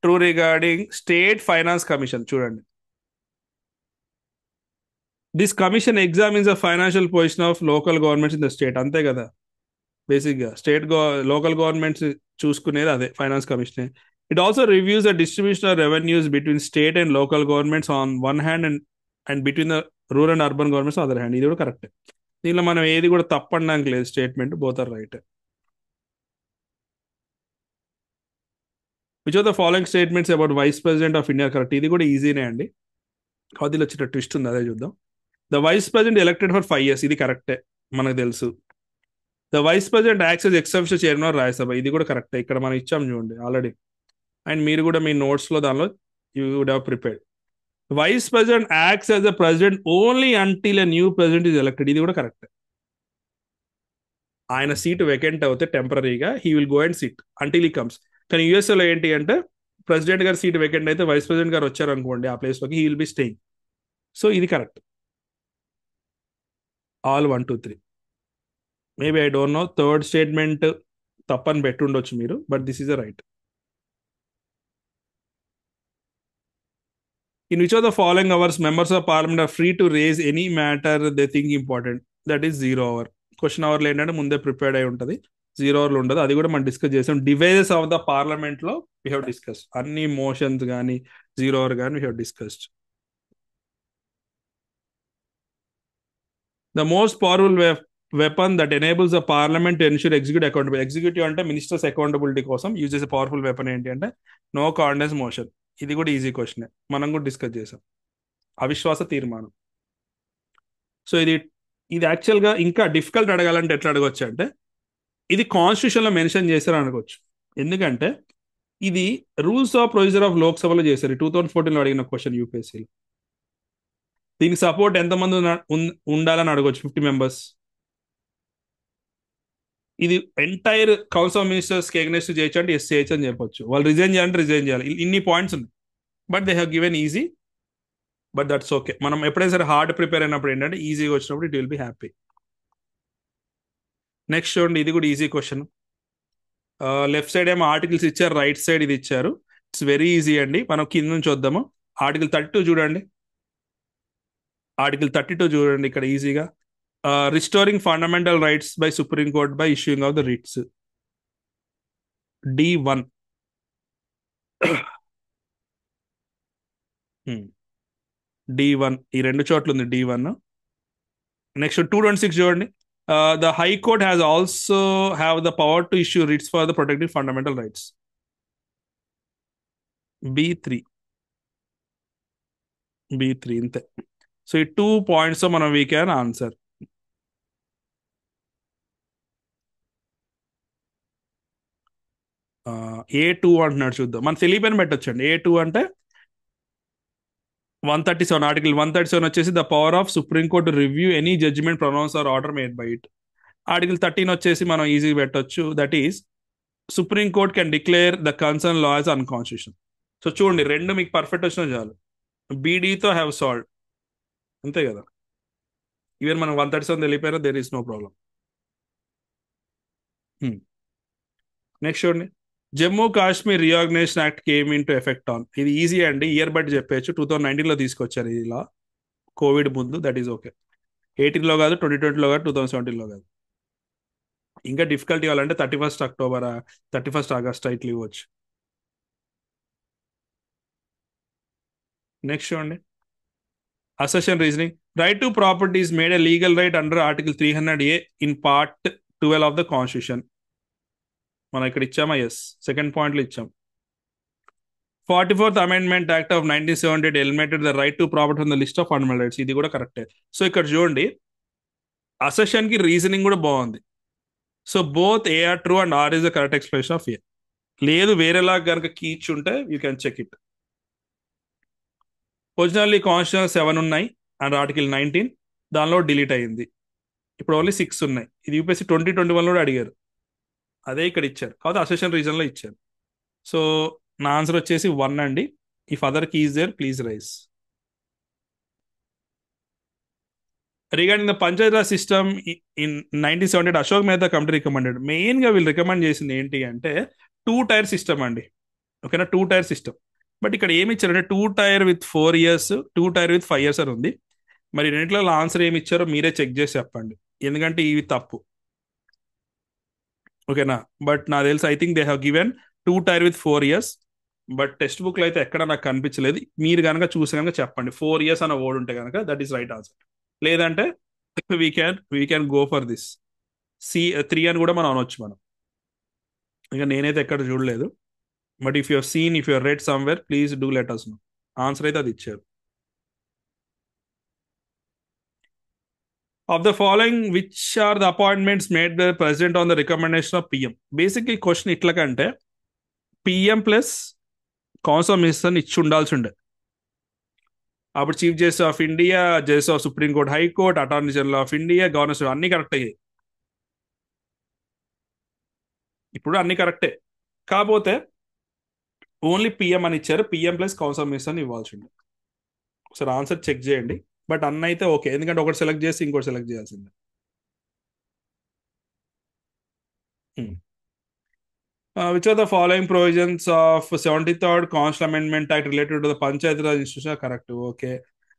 true regarding state finance commission? చూడండి, this commission examines the financial position of local governments in the state, అంతే కదా. బేసిక్గా లోకల్ గవర్నమెంట్స్ చూసుకునేది అదే finance commission. It also reviews the distribution of revenues between state and local governments on one hand and between the rural and urban governments other hand. ఇది కూడా కరెక్ట్. దీనిలో మనం ఏది కూడా తప్పనడానికి లేదు, statement both are right. Which of the following statements about vice president of India correct? ఇది కూడా ఈజీనే అండి, కౌదిలో వచ్చిన ట్విస్ట్ ఉంది, అదే చూద్దాం. The vice president elected for 5 years, ఇది కరెక్టే, మనకు తెలుసు. The vice president acts as exception chairman of Rajya Sabha, ఇది కూడా కరెక్టే, ఇక్కడ మనం ఇచ్చాం చూడండి ఆల్రెడీ. అండ్ మీరు కూడా మీ నోట్స్లో దానిలో you would have prepared. Vice president acts as a president only until a new president is elected, ఇది కూడా కరెక్ట్. ఆయన సీట్ వేకెంట్ అవుతే టెంపరీగా he will go and sit until he comes. కానీ యూఎస్ఏలో ఏంటి అంటే, ప్రెసిడెంట్ గారు సీట్ వేకెంట్ అయితే వైస్ ప్రెసిడెంట్ గారు వచ్చారనుకోండి ఆ ప్లేస్లోకి, he will be staying. So ఇది correct. All 1, 2, 3. Maybe I don't know, third statement తప్పని పెట్టుండొచ్చు మీరు, but this is the right. In which of the following hours members of parliament are free to raise any matter they think important? That is 0 hour. Question అవర్లో ఏంటంటే ముందే ప్రిపేర్డ్ అయి ఉంటుంది, 0 hourలో ఉండదు. అది కూడా మనం డిస్కస్ చేసాం. డివైజెస్ ఆఫ్ ద పార్లమెంట్ లో వీ హ్యావ్ డిస్కస్ అన్ని మోషన్స్ కానీ 0 hour కానీ we have discussed. The most powerful weapon that enables the parliament to ensure executive accountability. Executive అంటే మినిస్టర్స్ అకౌంటబిలిటీ కోసం యూజ్ చేసే పవర్ఫుల్ వెపన్ ఏంటి అంటే నో కాన్ఫిడెన్స్ మోషన్. ఇది కూడా ఈజీ క్వశ్చన్, మనం కూడా డిస్కస్ చేసాం. అవిశ్వాస తీర్మానం. సో ఇది ఇది యాక్చువల్గా ఇంకా డిఫికల్ట్ అడగాలంటే ఎట్లా అడగవచ్చు అంటే, ఇది కాన్స్టిట్యూషన్లో మెన్షన్ చేశారు అనుకోవచ్చు. ఎందుకంటే ఇది రూల్స్ ఆఫ్ ప్రొసీజర్ ఆఫ్ లోక్సభలో చేశారు, 2014లో అడిగిన క్వశ్చన్ యూపీఎస్సీలో. దీనికి సపోర్ట్ ఎంతమంది ఉండాలని అడగవచ్చు, 50 members. ఇది ఎంటైర్ కౌన్సిల్ ఆఫ్ మినిస్టర్స్ కి ఎగ్నెస్ట్ చేయొచ్చు అంటే ఎస్ చేయొచ్చు అని చెప్పొచ్చు. వాళ్ళు రిజైన్ చేయాలంటే రిజైన్ చేయాలి. ఇన్ని పాయింట్స్ ఉన్నాయి, but they have given easy, but that's okay. మనం ఎప్పుడైనా సరే హార్డ్ ప్రిపేర్ అయినప్పుడు ఏంటంటే ఈజీగా వచ్చినప్పుడు it will be happy. Next చూడండి, ఇది కూడా ఈజీ క్వశ్చన్. లెఫ్ట్ సైడ్ ఏమో ఆర్టికల్స్ ఇచ్చారు, రైట్ సైడ్ ఇది ఇచ్చారు. ఇట్స్ వెరీ ఈజీ అండి. మనం కింద నుంచి వద్దాము. ఆర్టికల్ 32 చూడండి. ఆర్టికల్ 32 చూడండి ఇక్కడ ఈజీగా. Restoring fundamental rights by supreme court by issuing of the writs. D1. D1 ఈ రెండు చోట్ల ఉంది D1. నెక్స్ట్ 226 చూడండి. The high court has also have the power to issue writs for the protecting fundamental rights. B3 ఇంతే. సో ఈ 2 points మనం వీ క్యాన్ ఆన్సర్. A2 అంటున్నాడు, చూద్దాం. మన తెలియపని పెట్టొచ్చండి. A2 అంటే 137, ఆర్టికల్ 137 వచ్చేసి the power of supreme court review any judgement pronounce or order made by it. Article 13 వచ్చేసి మనం ఈజీగా పెట్టొచ్చు. That is supreme court can declare the concern law as unconstitution. So చూడండి, రెండు మీకు పర్ఫెక్ట్ వచ్చినా చాలు. బీడీతో హ్యావ్ సాల్వ్, అంతే కదా. ఈవెన్ మనం 137 తెలియపోయినా there is no problem. Next చూడండి, Jammu Kashmir reorganisation act came into effect on. ఇది ఈజీ అండి, ఇయర్ బట్టి చెప్పచ్చు. 2019లో తీసుకొచ్చారు ఇలా, కోవిడ్ ముందు. That is okay. 18లో కాదు, 2020లో కాదు, 2017లో కాదు. ఇంకా డిఫికల్టీ ఇవ్వాలంటే 31st అక్టోబర్, 31st ఆగస్ట్ ఇట్లా ఇవ్వచ్చు. నెక్స్ట్ చూడండి, assertion reasoning. Right to property is made a legal right under article 300A in part 12 of the constitution. మనం ఇక్కడ ఇచ్చామా? ఎస్. సెకండ్ పాయింట్లో ఇచ్చాం. 44th amendment act of 1978 eliminated the right to property from the list of fundamental rights. ఇది కూడా కరెక్టే. సో ఇక్కడ చూడండి, అసెషన్ కి రీజనింగ్ కూడా బాగుంది. So both A are true and R is the correct explanation of A. లేదు వేరేలా కనుక కీ ఇచ్చి ఉంటే you can check it. Originally constitution 7 ఉన్నాయి అండ్ ఆర్టికల్ 19 దానిలో డిలీట్ అయ్యింది. ఇప్పుడు ఓన్లీ 6 ఉన్నాయి. ఇది యూపీఎస్సీ 2021 కూడా అడిగారు, అదే ఇక్కడ ఇచ్చారు. కాకపోతే అసెషన్ రీజన్లో ఇచ్చారు. సో నా ఆన్సర్ వచ్చేసి 1 అండి. If other keys there please raise. Regarding the Panchayati Raj system in 1978 Ashok Mehta committee recommended. మెయిన్గా వీళ్ళు రికమెండ్ చేసింది ఏంటి అంటే 2-tier సిస్టమ్ అండి. ఓకేనా, 2-tier సిస్టమ్. బట్ ఇక్కడ ఏమి ఇచ్చారంటే 2-tier with 4 years, 2-tier with 5 years అని ఉంది. మరి రెండిట్లో ఆన్సర్ ఏమి ఇచ్చారో మీరే చెక్ చేసి చెప్పండి, ఎందుకంటే ఇవి తప్పు. ఓకేనా, బట్ నాకు తెలుసు I think they have given 2-tier with 4 years. But text బుక్లో అయితే ఎక్కడ నాకు కనిపించలేదు. మీరు కనుక చూసి కనుక చెప్పండి 4 years అన్న వర్డ్ ఉంటే కనుక దట్ ఈస్ రైట్ ఆన్సర్. లేదంటే we can go for this C3 అని కూడా మనం అనొచ్చు. మనం ఇంకా నేనైతే ఎక్కడ చూడలేదు. But if your seen, if your read somewhere, please do let us know. Answer అయితే అది ఇచ్చారు. Of the following which are the appointments made by president on the recommendation of PM. Basic ఈ క్వశ్చన్ ఇట్లా కంటే పిఎం ప్లస్ కౌన్సిల్ మినిస్టర్ ఇచ్చి ఉండాల్సి ఉండే. అప్పుడు chief justice of India, justice of supreme court, high court, attorney general of India, governor, అన్ని కరెక్ట్ అయ్యాయి. ఇప్పుడు అన్ని కరెక్టే, కాకపోతే ఓన్లీ పిఎం అని ఇచ్చారు. పిఎం ప్లస్ కౌన్సిల్ మినిస్టర్ ఇవ్వాల్సి ఉండే. ఒకసారి ఆన్సర్ చెక్ చేయండి. బట్ అన్న అయితే ఓకే, ఎందుకంటే ఒకటి సెలెక్ట్ చేసి ఇంకోటి సెలెక్ట్ చేయాల్సిందే. Which are the following provisions of 73rd constitution amendment act related to the Panchayati Raj institution? Correct, okay.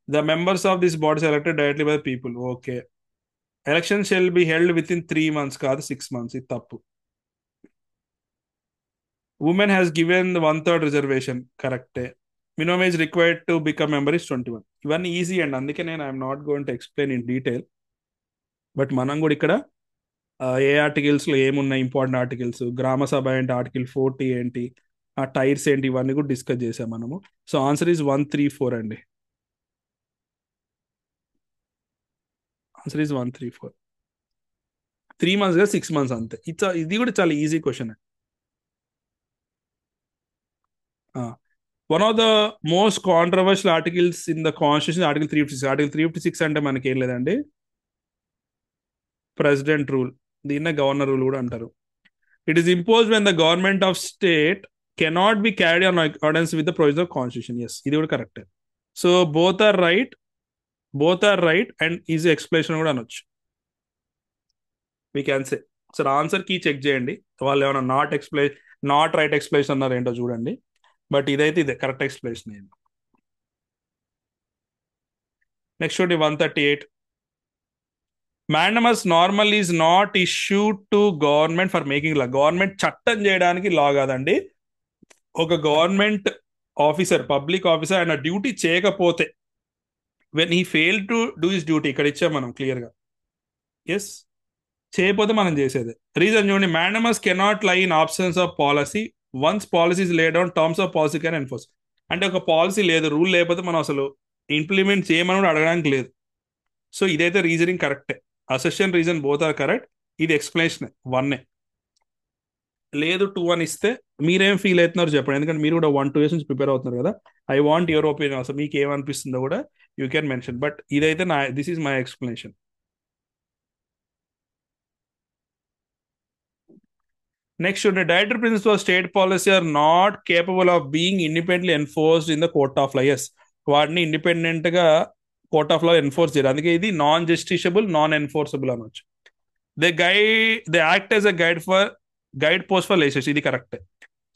The members of this body selected directly by people, okay. Election shall be held within 3 months, కాదు 6 months, ఇది తప్పు. ఉమెన్ హ్యాస్ గివెన్ 1/3 రిజర్వేషన్, కరెక్టే. Minimum age required to become member is 21. ఇవన్నీ ఈజీ అండి, అందుకే నేను I'm not going to explain in detail. But మనం కూడా ఇక్కడ ఏ ఆర్టికల్స్లో ఏమున్నాయి ఇంపార్టెంట్ ఆర్టికల్స్, గ్రామ సభ ఏంటి, ఆర్టికల్ 40 ఏంటి, ఆ టైర్స్ ఏంటి, ఇవన్నీ కూడా డిస్కస్ చేసాం మనము. సో ఆన్సర్ ఈజ్ 134 అండి. Answer is 134. 3 months గా 6 months అంతే. ఇది కూడా చాలా easy question. One of the most controversial articles in the constitution article 356. Article 356 అంటే మనకి ఏం లేదండి, ప్రెసిడెంట్ రూల్. దీన్నే గవర్నర్ రూల్ కూడా అంటారు. It is impose when the government of state cannot be carry on accordance with the provision of constitution. Yes, ఇది కూడా correct. So both are right and easy explanation కూడా అనొచ్చు. We can say. Sir answer key check చేయండి, వాళ్ళు ఏమైనా నాట్ రైట్ ఎక్స్ప్లెనేషన్ అన్నారు ఏంటో చూడండి. బట్ ఇదైతే ఇదే కరెక్ట్ ఎక్స్ప్లెనేషన్ అయింది. Next 138. Mandamus normal is not issued to government for making law. Government చట్టం చేయడానికి లా కాదండి. ఒక గవర్నమెంట్ ఆఫీసర్, పబ్లిక్ ఆఫీసర్ ఆయన డ్యూటీ చేయకపోతే, when he fail to do his duty, ఇక్కడ ఇచ్చాం మనం క్లియర్గా. ఎస్, చేయకపోతే మనం చేసేది. రీజన్ చూడండి, మాండమస్ కెనాట్ లై in absence of policy once policies lay down terms of policy can enforce. అంటే ఒక పాలసీ లేదు, రూల్ లేకపోతే మనం అసలు ఇంప్లిమెంట్ చేయమని కూడా అడగడానికి లేదు. సో ఇదైతే రీజనింగ్ కరెక్టే. Assertion reason both are correct. ఇది ఎక్స్ప్లెనేషన్ 1. లేదు 2 అని ఇస్తే మీరేం ఫీల్ అవుతున్నారు చెప్పండి, ఎందుకంటే మీరు కూడా 1-2 ఇయర్స్ నుంచి ప్రిపేర్ అవుతున్నారు కదా. I want your opinion also. మీకు ఏమనిపిస్తుందో కూడా యూ క్యాన్ మెన్షన్, బట్ ఇదైతే this is my explanation. Next చూడండి, director principle of state policy are not capable of being independently enforced in the court of law. Yes, వాటిని ఇండిపెండెంట్ గా కోర్ట్ ఆఫ్ లా ఎన్ఫోర్స్ చేయరు, అందుకే ఇది నాన్ జస్టిషియబుల్, నాన్ ఎన్ఫోర్సబుల్ అనొచ్చు. They act as a guide post for legislation. ఇది correct.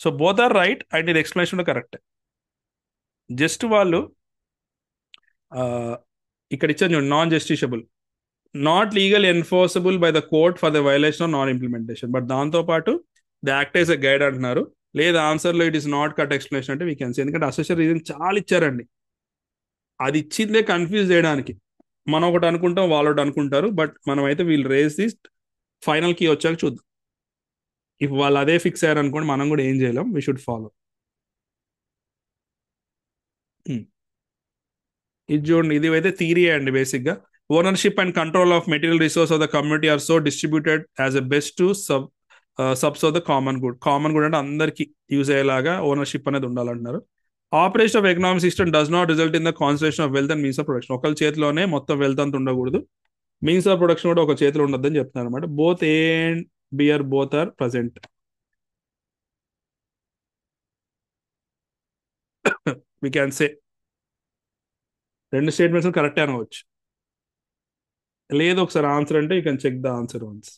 So both are right and ఇది ఎక్స్ప్లెనేషన్ కరెక్ట్. జస్ట్ వాళ్ళు ఇక్కడ ఇచ్చాను చూడండి, non justiciable, not legal enforceable by the court for the violation of non implementation. But దాంతో పాటు the act as a guide అంటున్నారు. లేదా ఆన్సర్లో it is not cut explanation అంటే వీ కెన్ సీ, ఎందుకంటే అసెషన్ రీజన్ చాలా ఇచ్చారండి. అది ఇచ్చిందే కన్ఫ్యూజ్ చేయడానికి. మనం ఒకటి అనుకుంటాం, వాళ్ళు ఒకటి అనుకుంటారు, బట్ మనం అయితే we'll raise this final key వచ్చాక చూద్దాం. ఇఫ్ వాళ్ళు అదే ఫిక్స్ అయ్యారు అనుకోండి, మనం కూడా ఏం చేయలేం, వీ షుడ్ ఫాలో. ఇది చూడండి, ఇది అయితే థియరీ అండి బేసిక్గా. Ownership and control of material resource of the community are so distributed as a best to subs of the common good. Common good అంటే అందరికి యూజ్ అయ్యేలాగా ఓనర్షిప్ అనేది ఉండాలంటున్నారు. Operation of economic system does not result in the concentration of wealth and means of production. ఒకరి చేతిలోనే మొత్తం వెల్త్ అంతా ఉండకూడదు, మీన్స్ ఆఫ్ ప్రొడక్షన్ కూడా ఒక చేతిలో ఉండొద్దని చెప్తున్నారు అనమాట. Both A and B are both are present. We can say రెండు స్టేట్మెంట్స్ కరెక్టే అనవచ్చు. లేదు ఒకసారి ఆన్సర్ అంటే you can check the answer once.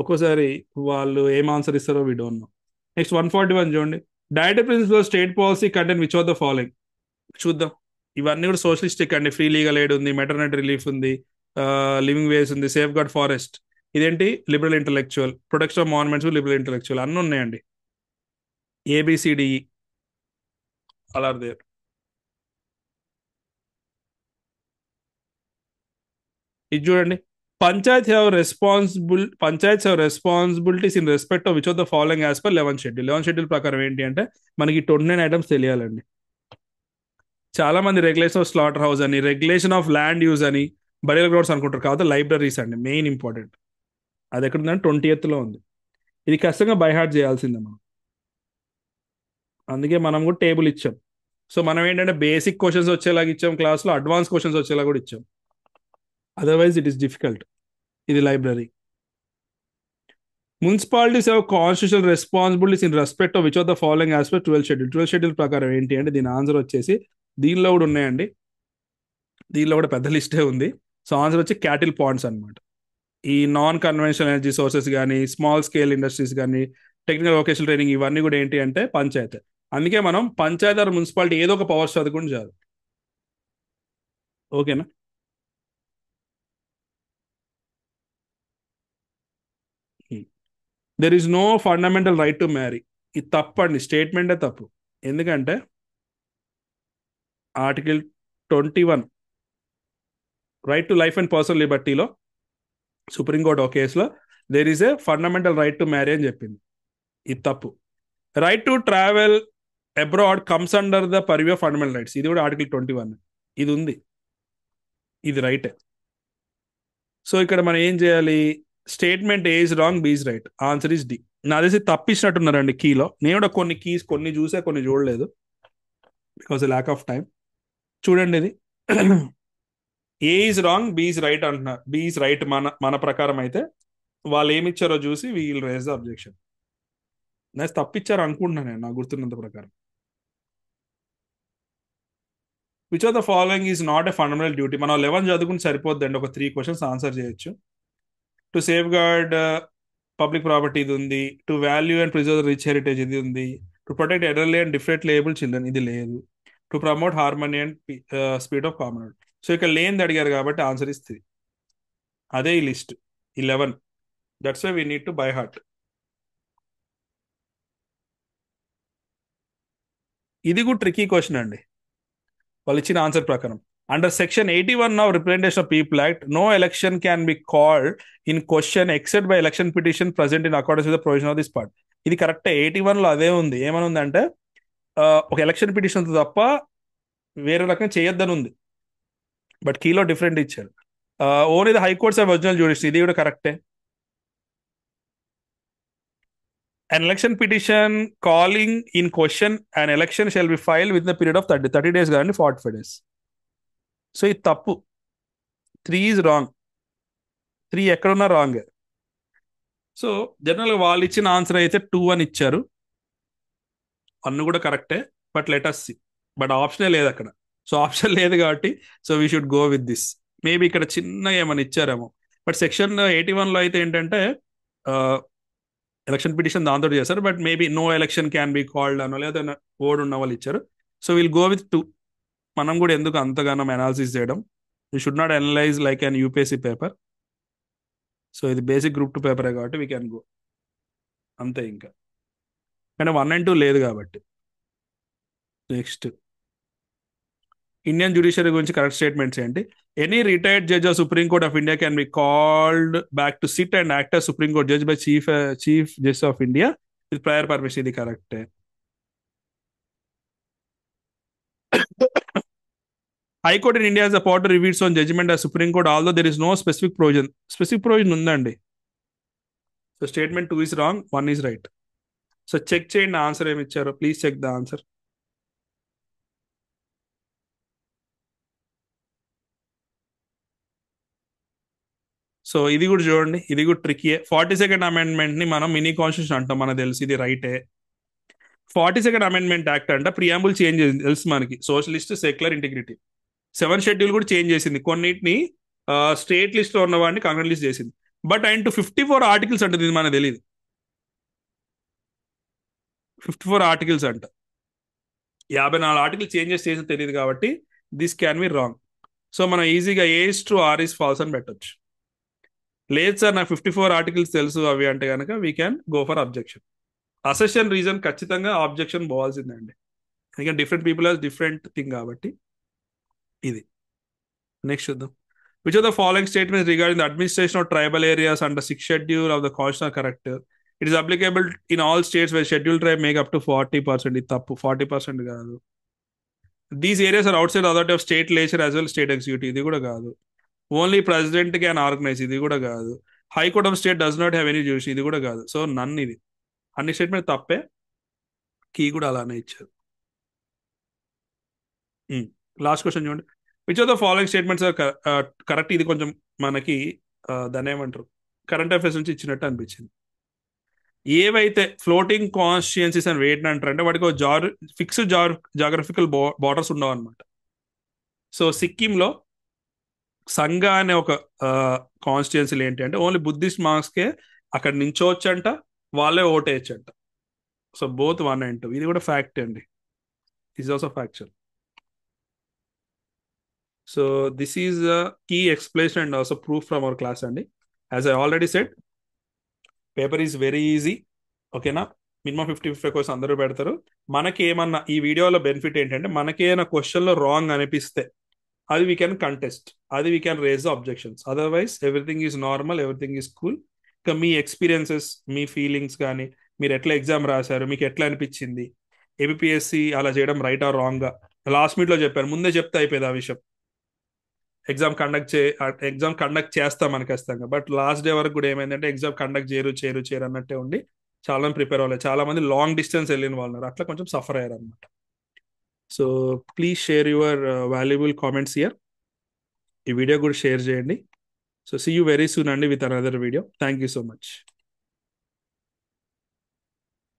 ఒక్కోసారి వాళ్ళు ఏం ఆన్సర్ ఇస్తారో వీ డోంట్ నో. నెక్స్ట్ 141 చూడండి, director principle state policy content which of the following. చూద్దాం. ఇవన్నీ కూడా సోషలిస్టిక్ అండి. ఫ్రీ లీగల్ ఎయిడ్ ఉంది, మెటర్నిటీ రిలీఫ్ ఉంది, లివింగ్ వేస్ ఉంది, సేఫ్ గార్డ్ ఫారెస్ట్. ఇదేంటి liberal intellectual, protection of monuments, liberal intellectual, అన్నీ ఉన్నాయండి. ఏబిసిడిఈ అలా దేర్. ఇది చూడండి, panchayat have responsibilities in respect of which of the following as per 11th schedule. 11th schedule ప్రకారం ఏంటి అంటే మనకి 29 ఐటమ్స్ తెలియాలండి. చాలా మంది రెగ్యులేషన్ ఆఫ్ స్లాటర్ హౌస్ అని, రెగ్యులేషన్ ఆఫ్ ల్యాండ్ యూజ్ అని, బరియల్ గ్రౌండ్స్ అనుకుంటారు. కాబట్టి లైబ్రరీస్ అండి మెయిన్ ఇంపార్టెంట్. అది ఎక్కడ ఉందంటే 20th ఉంది. ఇది ఖచ్చితంగా బైహార్ట్ చేయాల్సిందే మనం, అందుకే మనం కూడా టేబుల్ ఇచ్చాం. సో మనం ఏంటంటే బేసిక్ క్వశ్చన్స్ వచ్చేలాగా ఇచ్చాం క్లాస్లో, అడ్వాన్స్ క్వశ్చన్స్ వచ్చేలా కూడా ఇచ్చాం, అదర్వైజ్ ఇట్ ఈస్ డిఫికల్ట్. ఇది library. Municipalities have constitutional responsibilities in respect of which of the following as per 12th schedule. 12th schedule ప్రకారం ఏంటి అంటే దీని ఆన్సర్ వచ్చేసి దీనిలో కూడా ఉన్నాయండి, దీనిలో కూడా పెద్ద లిస్టే ఉంది. సో ఆన్సర్ వచ్చి క్యాటిల్ పాండ్స్ అనమాట. ఈ నాన్ కన్వెన్షనల్ ఎనర్జీ సోర్సెస్ కానీ, స్మాల్ స్కేల్ ఇండస్ట్రీస్ కానీ, టెక్నికల్ వొకేషనల్ ట్రైనింగ్, ఇవన్నీ కూడా ఏంటి అంటే పంచాయత్. అందుకే మనం పంచాయత్ ఆర్ మున్సిపాలిటీ ఏదో ఒక పవర్స్ చదువుకుని చాలు. ఓకేనా. There is no fundamental right to marry. ఇది తప్పండి, స్టేట్మెంటే తప్పు. ఎందుకంటే article 21 right to life and personal లిబర్టీలో సుప్రీంకోర్టు ఒక కేసులో there is a fundamental right to marry అని చెప్పింది. ఇది తప్పు. Right to travel abroad comes under the purview of fundamental rights. ఇది కూడా ఆర్టికల్ 21. ఇది ఉంది, ఇది రైటే. సో ఇక్కడ మనం ఏం చేయాలి, statement A is wrong, B is right, answer is D. నా తెలిసి తప్పించినట్టున్నారండి కీలో. నేను కూడా కొన్ని కీస్ కొన్ని చూసా, కొన్ని చూడలేదు, బికాస్ ల్యాక్ ఆఫ్ టైం. చూడండి ఇది A is wrong, B is right అంటున్నారు. బి ఈజ్ రైట్ మన మన ప్రకారం అయితే. వాళ్ళు ఏమి ఇచ్చారో చూసి వీల్ రేజ్ ద అబ్జెక్షన్. నేను తప్పిచ్చారు అనుకుంటున్నాను నేను, నాకు గుర్తున్నంత ప్రకారం. Which of the following is not a fundamental duty. మనం 11 చదువుకుని సరిపోద్దండి, ఒక 3 క్వశ్చన్స్ ఆన్సర్ చేయొచ్చు. To safeguard public property ఇది ఉంది, to value and preserve rich heritage ఇది ఉంది, to protect elderly and different label children ఇది లేదు, to promote harmony and speed of common. So ఇక్కడ లేనిది అడిగారు కాబట్టి ఆన్సర్ ఇస్ 3. అదే ఈ list 11. That's why we need to by heart. ఇది కూడా ట్రికీ క్వశ్చన్ అండి వాళ్ళు ఇచ్చిన ఆన్సర్ ప్రకారం. Under section 81 of representation of people act, no election can be called in question except by election petition present in accordance with the provision of this part. ఇది కరెక్టే, 81లో అదే ఉంది. ఏమని ఉందంటే ఒక ఎలక్షన్ పిటిషన్ తప్ప వేరే రకం చేయొద్దని ఉంది, బట్ కీలో డిఫరెంట్ ఇచ్చారు. Only the high courts of original jurist, ఇది కూడా కరెక్టే. An election petition calling in question an election shall be filed within the period of 30 days కానీ 45 days. సో ఇది తప్పు. 3 ఈజ్ రాంగ్. 3 ఎక్కడున్నా రాంగ్. సో జనరల్గా వాళ్ళు ఇచ్చిన ఆన్సర్ అయితే 2 అని ఇచ్చారు. 1 కూడా కరెక్టే, but let us see. But ఆప్షనే లేదు అక్కడ. సో ఆప్షన్ లేదు కాబట్టి so we should go with this. Maybe ఇక్కడ చిన్నగా ఏమైనా ఇచ్చారేమో. బట్ సెక్షన్ 81లో అయితే ఏంటంటే ఎలక్షన్ పిటిషన్ దాంతో చేస్తారు, but maybe no election can be called అనో లేదా ఓడ్ ఉన్న వాళ్ళు ఇచ్చారు. So will go with 2. మనం కూడా ఎందుకు అంతగానో అనాలిసిస్ చేయడం, we should not analyse like an UPSC paper. So ఇది బేసిక్ గ్రూప్ 2 పేపరే కాబట్టి వీ క్యాన్ గో అంతే. ఇంకా కానీ 1 and 2 లేదు కాబట్టి. నెక్స్ట్, ఇండియన్ జ్యుడిషియరీ గురించి కరెక్ట్ స్టేట్మెంట్స్ ఏంటి? Any retired judge of supreme Court of India can be called back to SIT and act as supreme court judge by chief justice of India with prior permission. ఇది కరెక్టే. High Court in India has the power to review its own judgment as Supreme Court, although there is no specific provision. Specific provision ఉందండి. So statement 2 is wrong, 1 is right. So check చేయండి ఆన్సర్ ఏమి ఇచ్చారో. Please check the answer. So ఇది కూడా చూడండి, ఇది కూడా ట్రిక్కీయే. 42nd అమెండ్మెంట్ ని మనం మినీ కాన్స్టిట్యూషన్ అంటాం, మనకు తెలుసు, ఇది రైటే. 42nd అమెండ్మెంట్ యాక్ట్ అంట ప్రియాంబుల్ చేంజ్ చేసింది, తెలుసు మనకి, socialist, secular, integrity. 7th schedule కూడా చేంజ్ చేసింది, కొన్నిటిని స్టేట్ లిస్ట్ లో ఉన్న వాడిని కాంగ్రెస్ లిస్ట్ చేసింది. బట్ ఆయన 54 ఆర్టికల్స్ అంటుంది, ఇది మనకు తెలియదు. 54 ఆర్టికల్స్ అంట, 54 ఆర్టికల్ చేంజెస్ చేసి తెలియదు కాబట్టి this can be wrong. So మనం ఈజీగా A is true, R is false అని పెట్టొచ్చు. లేదు సార్ నాకు 54 ఆర్టికల్స్ తెలుసు అవి అంటే కనుక we can go for objection. Assertion reason ఖచ్చితంగా ఆబ్జెక్షన్ పోవాల్సిందండి, ఎందుకంటే different people has different thing కాబట్టి. ఇది నెక్స్ట్ చూద్దాం. Which of the following statements regarding the administration of tribal areas under 6th schedule of the constitution are correct? It is applicable in all states where schedule tribe make up to 40%. ఇది తప్పు, 40% కాదు. These areas are outside authority of state legislature as well state executive. ఇది కూడా కాదు. Only president can organize. ఇది కూడా కాదు. High court of state does not have any జ్యూరిస్. ఇది కూడా కాదు. So none. ఇది అన్ని స్టేట్మెంట్ తప్పే, కీ కూడా అలానే ఇచ్చారు. లాస్ట్ క్వశ్చన్ చూడండి. Which of the following statements are correct? ఇది కొంచెం మనకి దాన్ని ఏమంటారు, కరెంట్ అఫైర్స్ నుంచి ఇచ్చినట్టు అనిపించింది. ఏవైతే ఫ్లోటింగ్ కాన్స్టిట్యుయెన్సీస్ అని వేటిని అంటారు అంటే వాటికి ఫిక్స్డ్ జాగ్రఫికల్ బార్డర్స్ ఉండవు అనమాట. సో సిక్కింలో సంగా అనే ఒక కాన్స్టిట్యుయెన్సీలు ఏంటి అంటే ఓన్లీ బుద్ధిస్ట్ మార్క్స్కే అక్కడ నించోవచ్చంట, వాళ్ళే ఓటేయచ్చంట. So both 1 and 2. ఇది కూడా ఫ్యాక్ట్ అండి, is also factual. So this is key explanation and also proof from our class అండి. As I already said, paper is very easy, ఓకేనా. మినిమం 50 క్వశ్చన్స్ అందరూ పెడతారు. మనకి ఏమన్నా ఈ వీడియోలో బెనిఫిట్ ఏంటంటే మనకి ఏమైనా క్వశ్చన్లో రాంగ్ అనిపిస్తే అది వీ క్యాన్ కంటెస్ట్, అది we can raise the objections. Otherwise everything is normal, everything is cool. ఇంకా మీ ఎక్స్పీరియన్సెస్, మీ ఫీలింగ్స్ కానీ, మీరు ఎట్లా ఎగ్జామ్ రాశారు, మీకు ఎట్లా అనిపించింది, ఏబిపిఎస్సి అలా చేయడం రైట్ ఆర్ రాంగ్గా లాస్ట్ మీట్లో చెప్పారు, ముందే చెప్తే అయిపోయేది ఆ విషయం. ఎగ్జామ్ కండక్ట్ చేస్తాం మనకి ఖచ్చితంగా, బట్ లాస్ట్ డే వరకు కూడా ఏమైందంటే ఎగ్జామ్ కండక్ట్ చేయరు అన్నట్టే ఉండి చాలా మంది ప్రిపేర్ అవ్వలేదు. చాలా మంది లాంగ్ డిస్టెన్స్ వెళ్ళిన వాళ్ళు ఉన్నారు, అట్లా కొంచెం సఫర్ అయ్యారు అనమాట. So please share your valuable comments here. ఈ వీడియో కూడా షేర్ చేయండి. So see you very soon అండి with another video. Thank you so much.